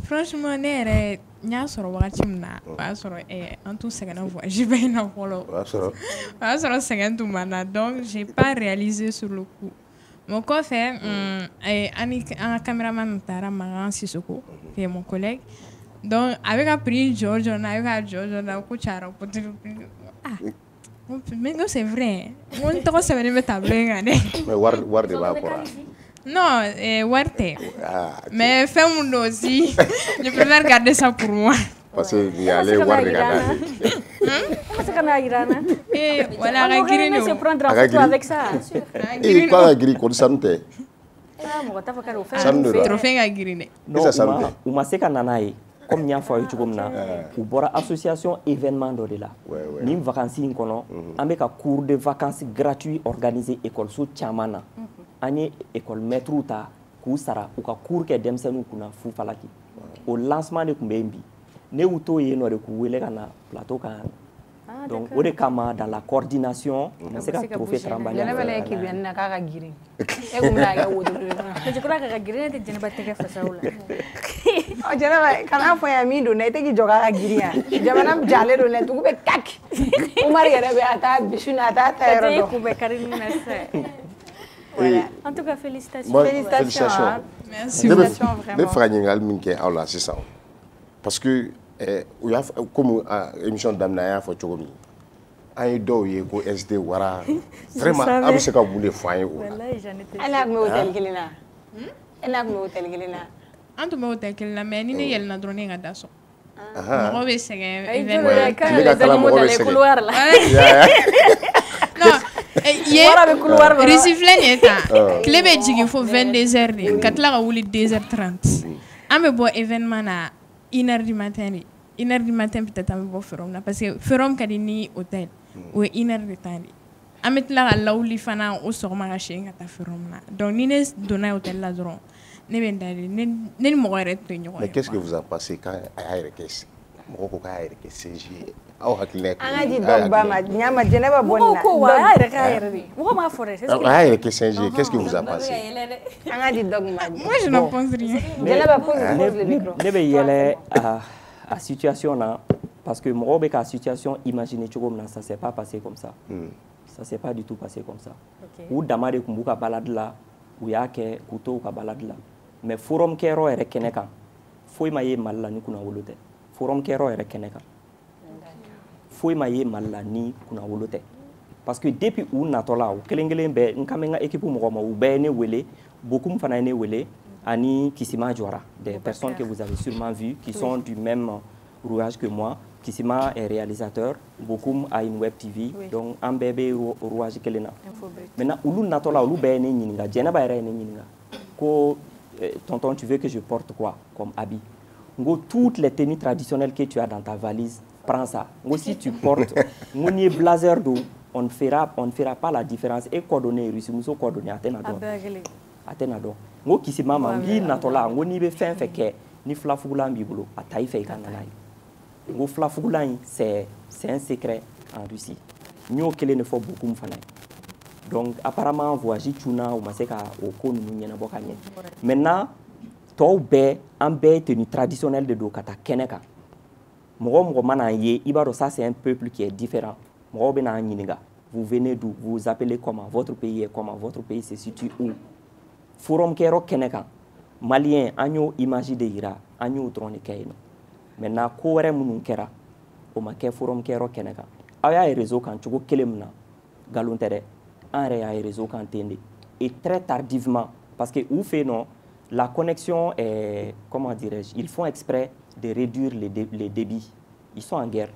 franchement ne yɛrɛ n y'a sɔrɔ wagati min na o y'a sɔrɔ an tun sɛgɛnna voyage ba in na fɔlɔ o y'a sɔrɔ sɛgɛn tun b'an na donc j'ai pas réalisé sur le coup mais kɔfɛ an ka caméraman taara Magan Sisoko qui est mon collègue donc a bɛ ka prix jɔ jɔ n'a bɛ ka jɔ na ko cayara mais non c'est vrai n ko n tɔgɔ sɛbɛnnen bɛ tableau in kan dɛ mais wari de b'a kɔrɔ. Non, Warte. Mais fais-moi aussi. Je préfère garder ça pour moi. Parce que il y a les Warte Ghana. Comment c'est qu'on a Irana? Et voilà, la grille. On se prendre en photo avec ça. Et quoi la grille comme ça nous t'es? Trophée la grille. Non, ou ma seka nanaye. Comme n'y a pas eu tout comme ça. Ou bora association événement de là. Ni vacances in kono. Avec un cours de vacances gratuits organisé école sous Chamana. Ani école maître ta k'u sara u ka cours kɛ denmisɛnninw kunna fu falaki au lancement de kun bɛ yen bi ne y'u to yen nɔ de k'u wele ka na plateau kan donc o de kama dans la coordination ka se ka trophée Trambali ne bɛ k'i bɛn na k'a ka girin e kun bɛna kɛ wotoro je crois que ka girin tɛ Jɛnɛba tɛgɛ fasaw la Jɛnɛba kana fɔ yan min don dɛ i tɛ k'i jɔ k'a ka girin yan jamana jalen don dɛ tugu bɛ kaki Umaru yɛrɛ bɛ a t'a bisu a t'a ta yɔrɔ dɔn k'u bɛ kari nin na sisan. Voilà. En tout cas, félicitations. Moi, Félicitations. Merci. Je vais faire une émission parce que comme émission d'Amnaya faut chocomi. Aïe do ye ko SD wara vraiment a bɛ se ka mun de fɔ an ye o la. Elle a mon hôtel kelina. Elle a mon hôtel kelina. An tun bɛ hôtel kelen na mais ni ne yɛlɛnna dɔrɔn ne ka da sɔn. Mɔgɔ bɛ sɛgɛn événement. Quand les animaux dans les couloirs là. Non. Risiflé nin ye tan tile bɛ jigin fo 22h de ka tila ka wuli 2h30 an bɛ bɔ événement na 1h du matin de 1h du matin peut-être an bɛ bɔ Forum na parce que Forum ka di ni hôtel o ye 1h de temps de an bɛ tila ka lawuli fana o sɔgɔma ka segin ka taa Forum na donc ni ne donna hôtel la dɔrɔn ne bɛ n da de ne ni mɔgɔ yɛrɛ tɛ ɲɔgɔn ye. Mais qu'est-ce que vous en pensez quand a y'a yɛrɛ kɛ mɔgɔ ko k'a yɛrɛ kɛ CG aw hakilina an ka di dɔgba ma ɲama Jɛnɛba bɔ nin na ko wa a y'a yɛrɛ k'a yɛrɛ de mɔgɔ m'a fɔ dɛ a y'a yɛrɛ kɛ CG qu'est-ce que vous en pensez an ka di dɔgba moi je ne pense rien Jɛnɛba pose le micro ne bɛ yɛlɛ a situation na parce que mɔgɔw bɛ ka situation imaginer cogo min na ça s'est pas passé comme ça ça s'est pas du tout passé comme ça u dama de tun b'u ka balade la u y'a kɛ k'u to u ka balade la mais Forum kɛyɔrɔ yɛrɛ kɛnɛ kan foyi ma ye Mali la ni kunnawolo tɛ Forum kɛyɔrɔ yɛrɛ kɛnɛ kan foyi ma ye Mali la ni kunnawolo tɛ parce que depuis u natɔla u kelen kelen bɛɛ n kan bɛ n ka équipe mɔgɔ ma u bɛɛ ye ne wele Bokum fana ye ne wele Ani Kissima Djouara, des personnes que vous avez sûrement vues, qui sont du même rouage que moi. Kissima est réalisateur, Bokoum a une web TV, donc un bébé rouage Kelena. Maintenant, Oulou Natola, Oulou Bene Ninga, Djenaba Ere Ninga. Tonton, tu veux que je porte quoi comme habit? Toutes les tenues traditionnelles que tu as dans ta valise, prends ça. Si tu portes un blazer d'eau, on ne fera pas la différence. Et coordonner, Russie, nous sommes coordonnés à Tenado. Ngo Kissima Mangi Natola, ngo ni be fin fait que ni flafugula mbibolo a taïfe kanana. Ngo flafugula c'est un secret en Russie. Nous kele ne faut beaucoup m'fanay. Donc apparemment voyage tuna ou maseka au ko nous nyana bokanye. Maintenant to be en be tenue traditionnelle de do kata keneka. Mogo mana ye ibaro ça c'est un peuple qui est différent. Mogo be na nyiniga. Vous venez d'où? Vous vous appelez comment? Votre pays est comment? Votre pays se situe où? Forum kero keneka. Malien agno imagi de ira agno drone kayno. Maintenant ko were munun kera o ma ke forum kero keneka. Aya réseau kan chugo kelemna galontere. Un réseau quand et très tardivement, parce que où fait non, la connexion est, comment dirais-je, ils font exprès de réduire les débits. Ils sont en guerre.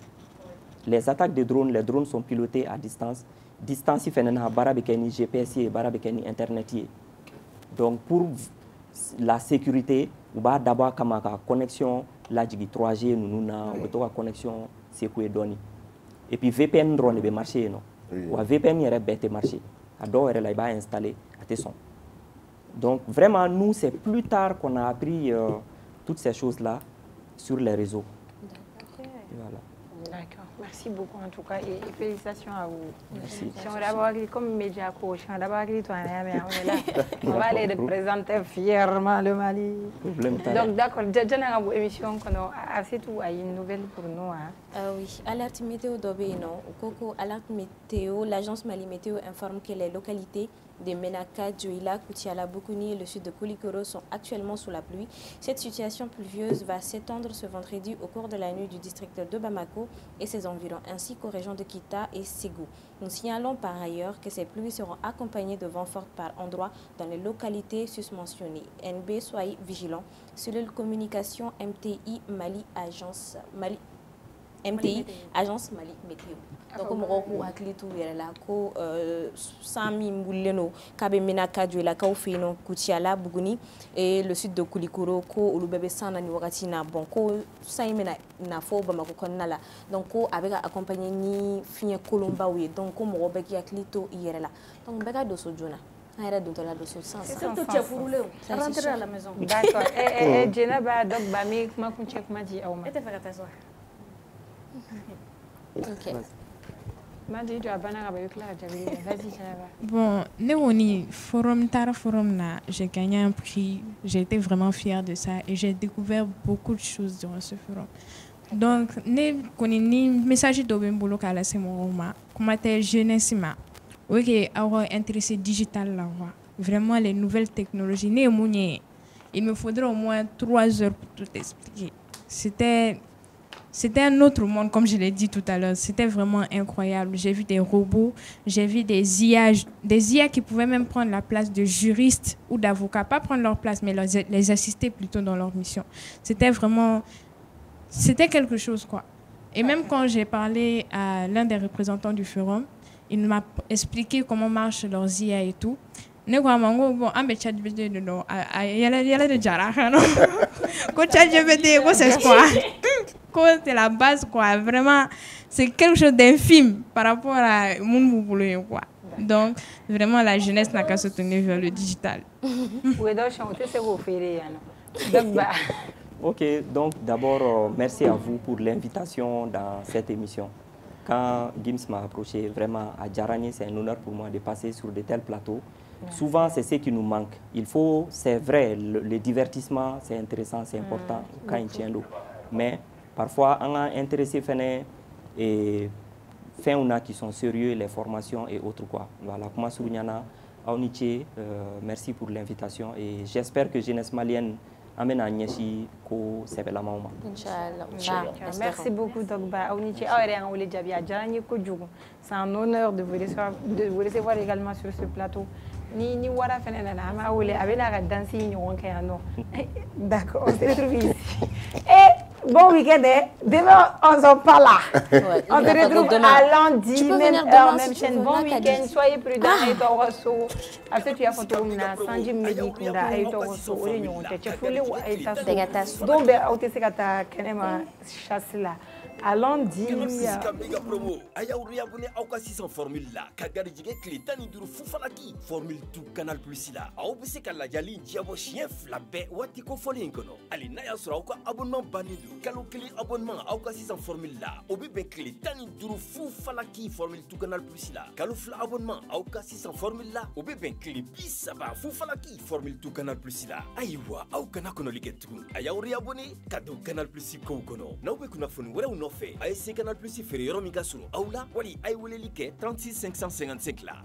Les attaques de drones, les drones sont pilotés à distance. Distance, il fait un barabekeni GPS et barabekeni Internet. Donc pour la sécurité, on va d'abord comme la connexion, la 3G, nous avons la connexion, c'est quoi donné. Et puis VPN drone va marcher non. Ou VPN il bête marché. Alors elle va installer à tes sons. Donc vraiment nous c'est plus tard qu'on a appris toutes ces choses là sur les réseaux. Voilà. D'accord. Merci beaucoup en tout cas et félicitations à vous. Merci. Comme média coach, on va aller représenter fièrement le Mali. Donc d'accord, j'ai une émission assez tout à une nouvelle pour nous. Oui, alerte météo d'Obéno, Coco alerte météo, l'agence Mali Météo informe que les localités de Menaka, Djouila, Koutiala, Boukouni et le sud de Koulikoro sont actuellement sous la pluie. Cette situation pluvieuse va s'étendre ce vendredi au cours de la nuit du district de Bamako et ses environs, ainsi qu'aux régions de Kita et Ségou. Nous signalons par ailleurs que ces pluies seront accompagnées de vents forts par endroits dans les localités susmentionnées. NB, soyez vigilants. Cellule communication MTI Mali Agence Mali. MTI, Agence Mali Météo. Donc, on va tout là, ko Sami Mouleno, Kabe Menaka, Djouela, Kaufeno, Koutiala, Bougouni, et le sud de Koulikoro, ko Ulubebe Sana, Niwagatina, bon, ko Saimena, Nafo, Bamako Konala. Donc, ko avec accompagné ni Fien Colomba, oui, donc, comme Robeki Aklito, hier là. Donc, Bega de Sojona. C'est surtout tu as pour rouler. Rentrer à la maison. D'accord. Et Jenaba, donc, Bami, comment tu as dit à Oma? Ok. Bon, Néoni, forum na, j'ai gagné un prix. J'ai été vraiment fière de ça et j'ai découvert beaucoup de choses durant ce forum. Donc, ne connais message d'Obembolo kala c'est mon roman. Comment t'es jeunesse ma. Ok, avoir intéressé digital là, vraiment les nouvelles technologies. Ne mounier. Il me faudrait au moins 3 heures pour tout expliquer. C'était un autre monde, comme je l'ai dit tout à l'heure. C'était vraiment incroyable. J'ai vu des robots, j'ai vu des IA qui pouvaient même prendre la place de juristes ou d'avocats. Pas prendre leur place, mais les assister plutôt dans leur mission. C'était quelque chose, quoi. Et même quand j'ai parlé à l'un des représentants du forum, il m'a expliqué comment marchent leurs IA et tout. Ne quoi mango bon ambe chat GPT de no yala de jara no ko chat GPT ko c'est quoi c'est la base quoi vraiment c'est quelque chose d'infime par rapport à mon boulot quoi donc vraiment la jeunesse n'a qu'à se tourner vers le digital. Ok, donc d'abord merci à vous pour l'invitation dans cette émission. Quand Gims m'a approché vraiment à Djarani, c'est un honneur pour moi de passer sur de tels plateaux. Souvent, c'est ce qui nous manque. Il faut, c'est vrai, le divertissement, c'est intéressant, c'est important quand il tient l'eau. Mais parfois, on a intéressé et fait on a qui sont sérieux, les formations et autres quoi. Voilà, comment Sourignana, Aoniché, merci pour l'invitation et j'espère que jeunesse malienne amène à Nyeshi ko sebela mauma. Inch'Allah. Merci beaucoup Dogba Aoniché. C'est un honneur de vous recevoir également sur ce plateau. ni wara fana nana an b'a wele a bɛ n'a ka dansi ɲɔgɔn kɛ yan nɔ d'accord on se retrouve ici bon week-end demain on s'en parle là on se retrouve à lundi même heure même chaîne bon week-end soyez prudents a ye tɔgɔ so a bɛ se tu y'a fɔ cogo min na sanji min bɛ k'i kunda a ye tɔgɔ so o de ɲɔgɔn tɛ cɛ furulenw a ye taa so don bɛɛ aw tɛ se ka taa kɛnɛma chasse la. Allons-y. Méga promo. Aya uri abonné aw ka 600 formule la. Ka garijigɛ tile 15 fufalaki. Formule tout Canal Plus la. Aw bɛ se ka lajali diabo chien fila bɛɛ waati ko fɔlen kɔnɔ. Ali n'a y'a sɔrɔ aw ka abonnement bannen don. Kalo kelen abonnement aw ka 600 formule la. O bɛ bɛn tile 15 fufalaki Formule tout Canal Plus la. Kalo fila abonnement aw ka 600 formule la. O bɛ bɛn tile 30 fufalaki Formule tout Canal Plus la. Ayiwa aw kana kɔnɔli kɛ tugun. Aya uri abonné ka don Canal Plus kow kɔnɔ. N'aw bɛ kunnafoni wɛrɛw nɔfɛ a ye se Canal Plus feere yɔrɔ min ka surun aw la wali a ye weleli kɛ 36 555 la.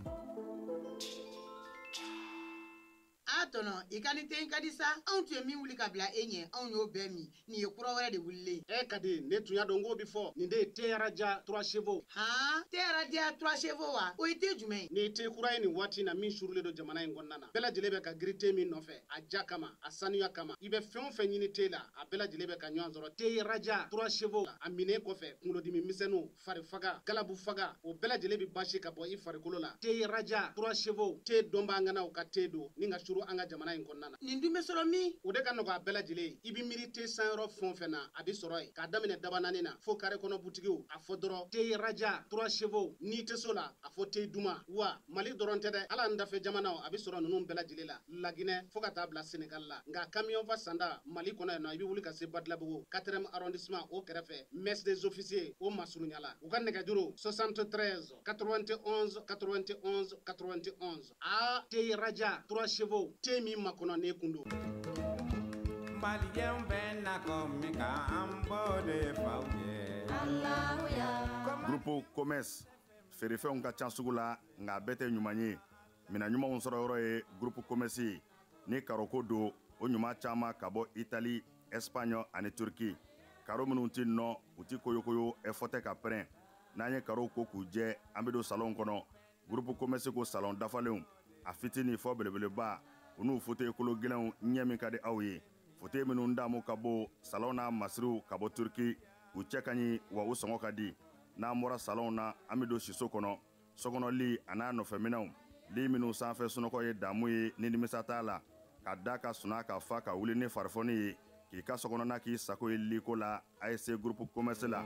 tɔnɔ I ka nin tɛ ka di sa anw tun ye min wuli ka bila e ɲɛ anw y'o bɛɛ min nin ye kura wɛrɛ de wulilen ka di ne tun y'a dɔn k'o bi fɔ nin de ye Teyaraja 3 chevaux Teyaraja 3 chevaux wa o ye te jumɛn ni te kura ye nin waati na min surulen don jamana in kɔnɔna na bɛɛ lajɛlen bɛ ka giri te min nɔfɛ a ja kama a sanuya kama I bɛ fɛn o fɛn ɲini te la a bɛɛ lajɛlen bɛ ka ɲɔgɔn sɔrɔ Teyaraja 3 chevaux a minɛ kɔfɛ kunkolodimi misɛnninw fari faga galabu faga o bɛɛ lajɛlen bɛ basi ka bɔ I farikolo la Teyaraja 3 chevaux te dɔn b'an ŋanaw ka te don ni ka suru an ka jamana in kɔnɔna na nin dun bɛ sɔrɔ min o de ka nɔgɔ a bɛɛ lajɛlen I bɛ miiri te sanyɔrɔ fɛn o fɛn na a bɛ sɔrɔ yen k'a daminɛ daba naani na fo kare kɔnɔ butigiw a fɔ dɔrɔn Teyaraja 3 chevaux n'i tɛ so la a fɔ te duma wa Mali dɔrɔn tɛ dɛ hali an dafɛ jamanaw a bɛ sɔrɔ ninnu bɛɛ lajɛlen la Laginɛ fo ka taa bila Senegal la nka camion va sanda Mali kɔnɔ yan nɔ I bɛ wuli ka se Badalabugu 4e arrondissement o kɛrɛfɛ messe des officiers o masurunya la u ka nɛgɛjuru 73 91 91 91 Teyaraja 3 chevaux te min makɔnɔ ne kundo Malien bɛ na komi ka an bɔ de faw ye Groupe Commerce feerefɛnw ka ca sugu la nka a bɛɛ tɛ ɲuman ye mina ɲumanw sɔrɔ yɔrɔ ye Groupe Commerce ni karoko don o ɲuman caman ka bɔ Italie, Espagne ani Turquie karo minnu tɛ nɔ u tɛ koyokoyo fɔ tɛ ka pɛrɛn n'an ye karo ko k'u jɛ an bɛ don salon kɔnɔ Groupe Commerce ko salon dafalenw a fitini fɔ belebeleba u n'u fauteuil kolo gɛlɛnw ɲɛ min ka di aw ye fauteuil minnu damu ka bɔ salon na masiriw ka bɔ Turquie u cɛ ka ɲi wa u sɔngɔ ka di n'an bɔra salon na an bɛ don siso kɔnɔ sokɔnɔ a n'a nɔfɛminɛnw li minnu sanfɛ sunɔgɔ ye damu ye ni nimisa t'a la ka da ka suna ka fa ka wuli ni farifoni ye k'i ka sokɔnɔna k'i sago ye liko la a ye se Groupe Commerce la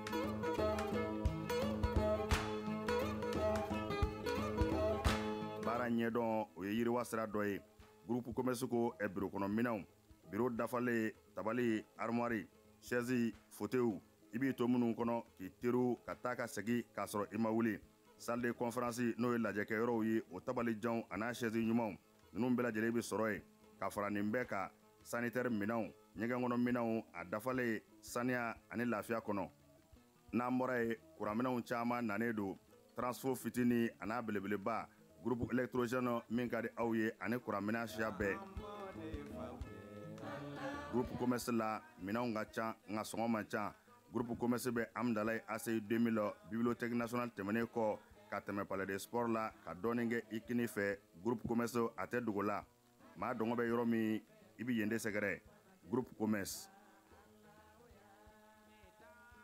baara ɲɛdɔn o ye yiriwa sira dɔ ye Groupe Commerce ko biro kɔnɔ minɛnw biro dafalen tabali armoire chaise fauteuil I b'i to minnu kɔnɔ k'i teriw ka taa ka segin k'a sɔrɔ I ma wuli salle de conférence n'o ye lajɛkɛyɔrɔw ye o tabalijanw a n'a chaise ɲumanw ninnu bɛɛ lajɛlen bɛ sɔrɔ yen ka fara nin bɛɛ kan sanitaire minɛnw ɲɛgɛn kɔnɔ minɛnw a dafalen saniya ani lafiya kɔnɔ n'an bɔra ye kuranminɛnw caman nanen don transfo fitini a n'a belebeleba groupe électrogène min ka di aw ye ani kuranminɛn siya bɛɛ Groupe Commerce la minɛnw ka ca nka sɔngɔ man ca Groupe Commerce bɛ Amdalaye ACI 2000 Bibliothèque nationale tɛmɛnen kɔ ka tɛmɛ Palais des Sports la ka dɔɔnin kɛ I kini fɛ Groupe Commerce a tɛ dogo la maa dɔngɔ bɛ yɔrɔ min I bɛ yen de sɛgɛrɛ Groupe Commerce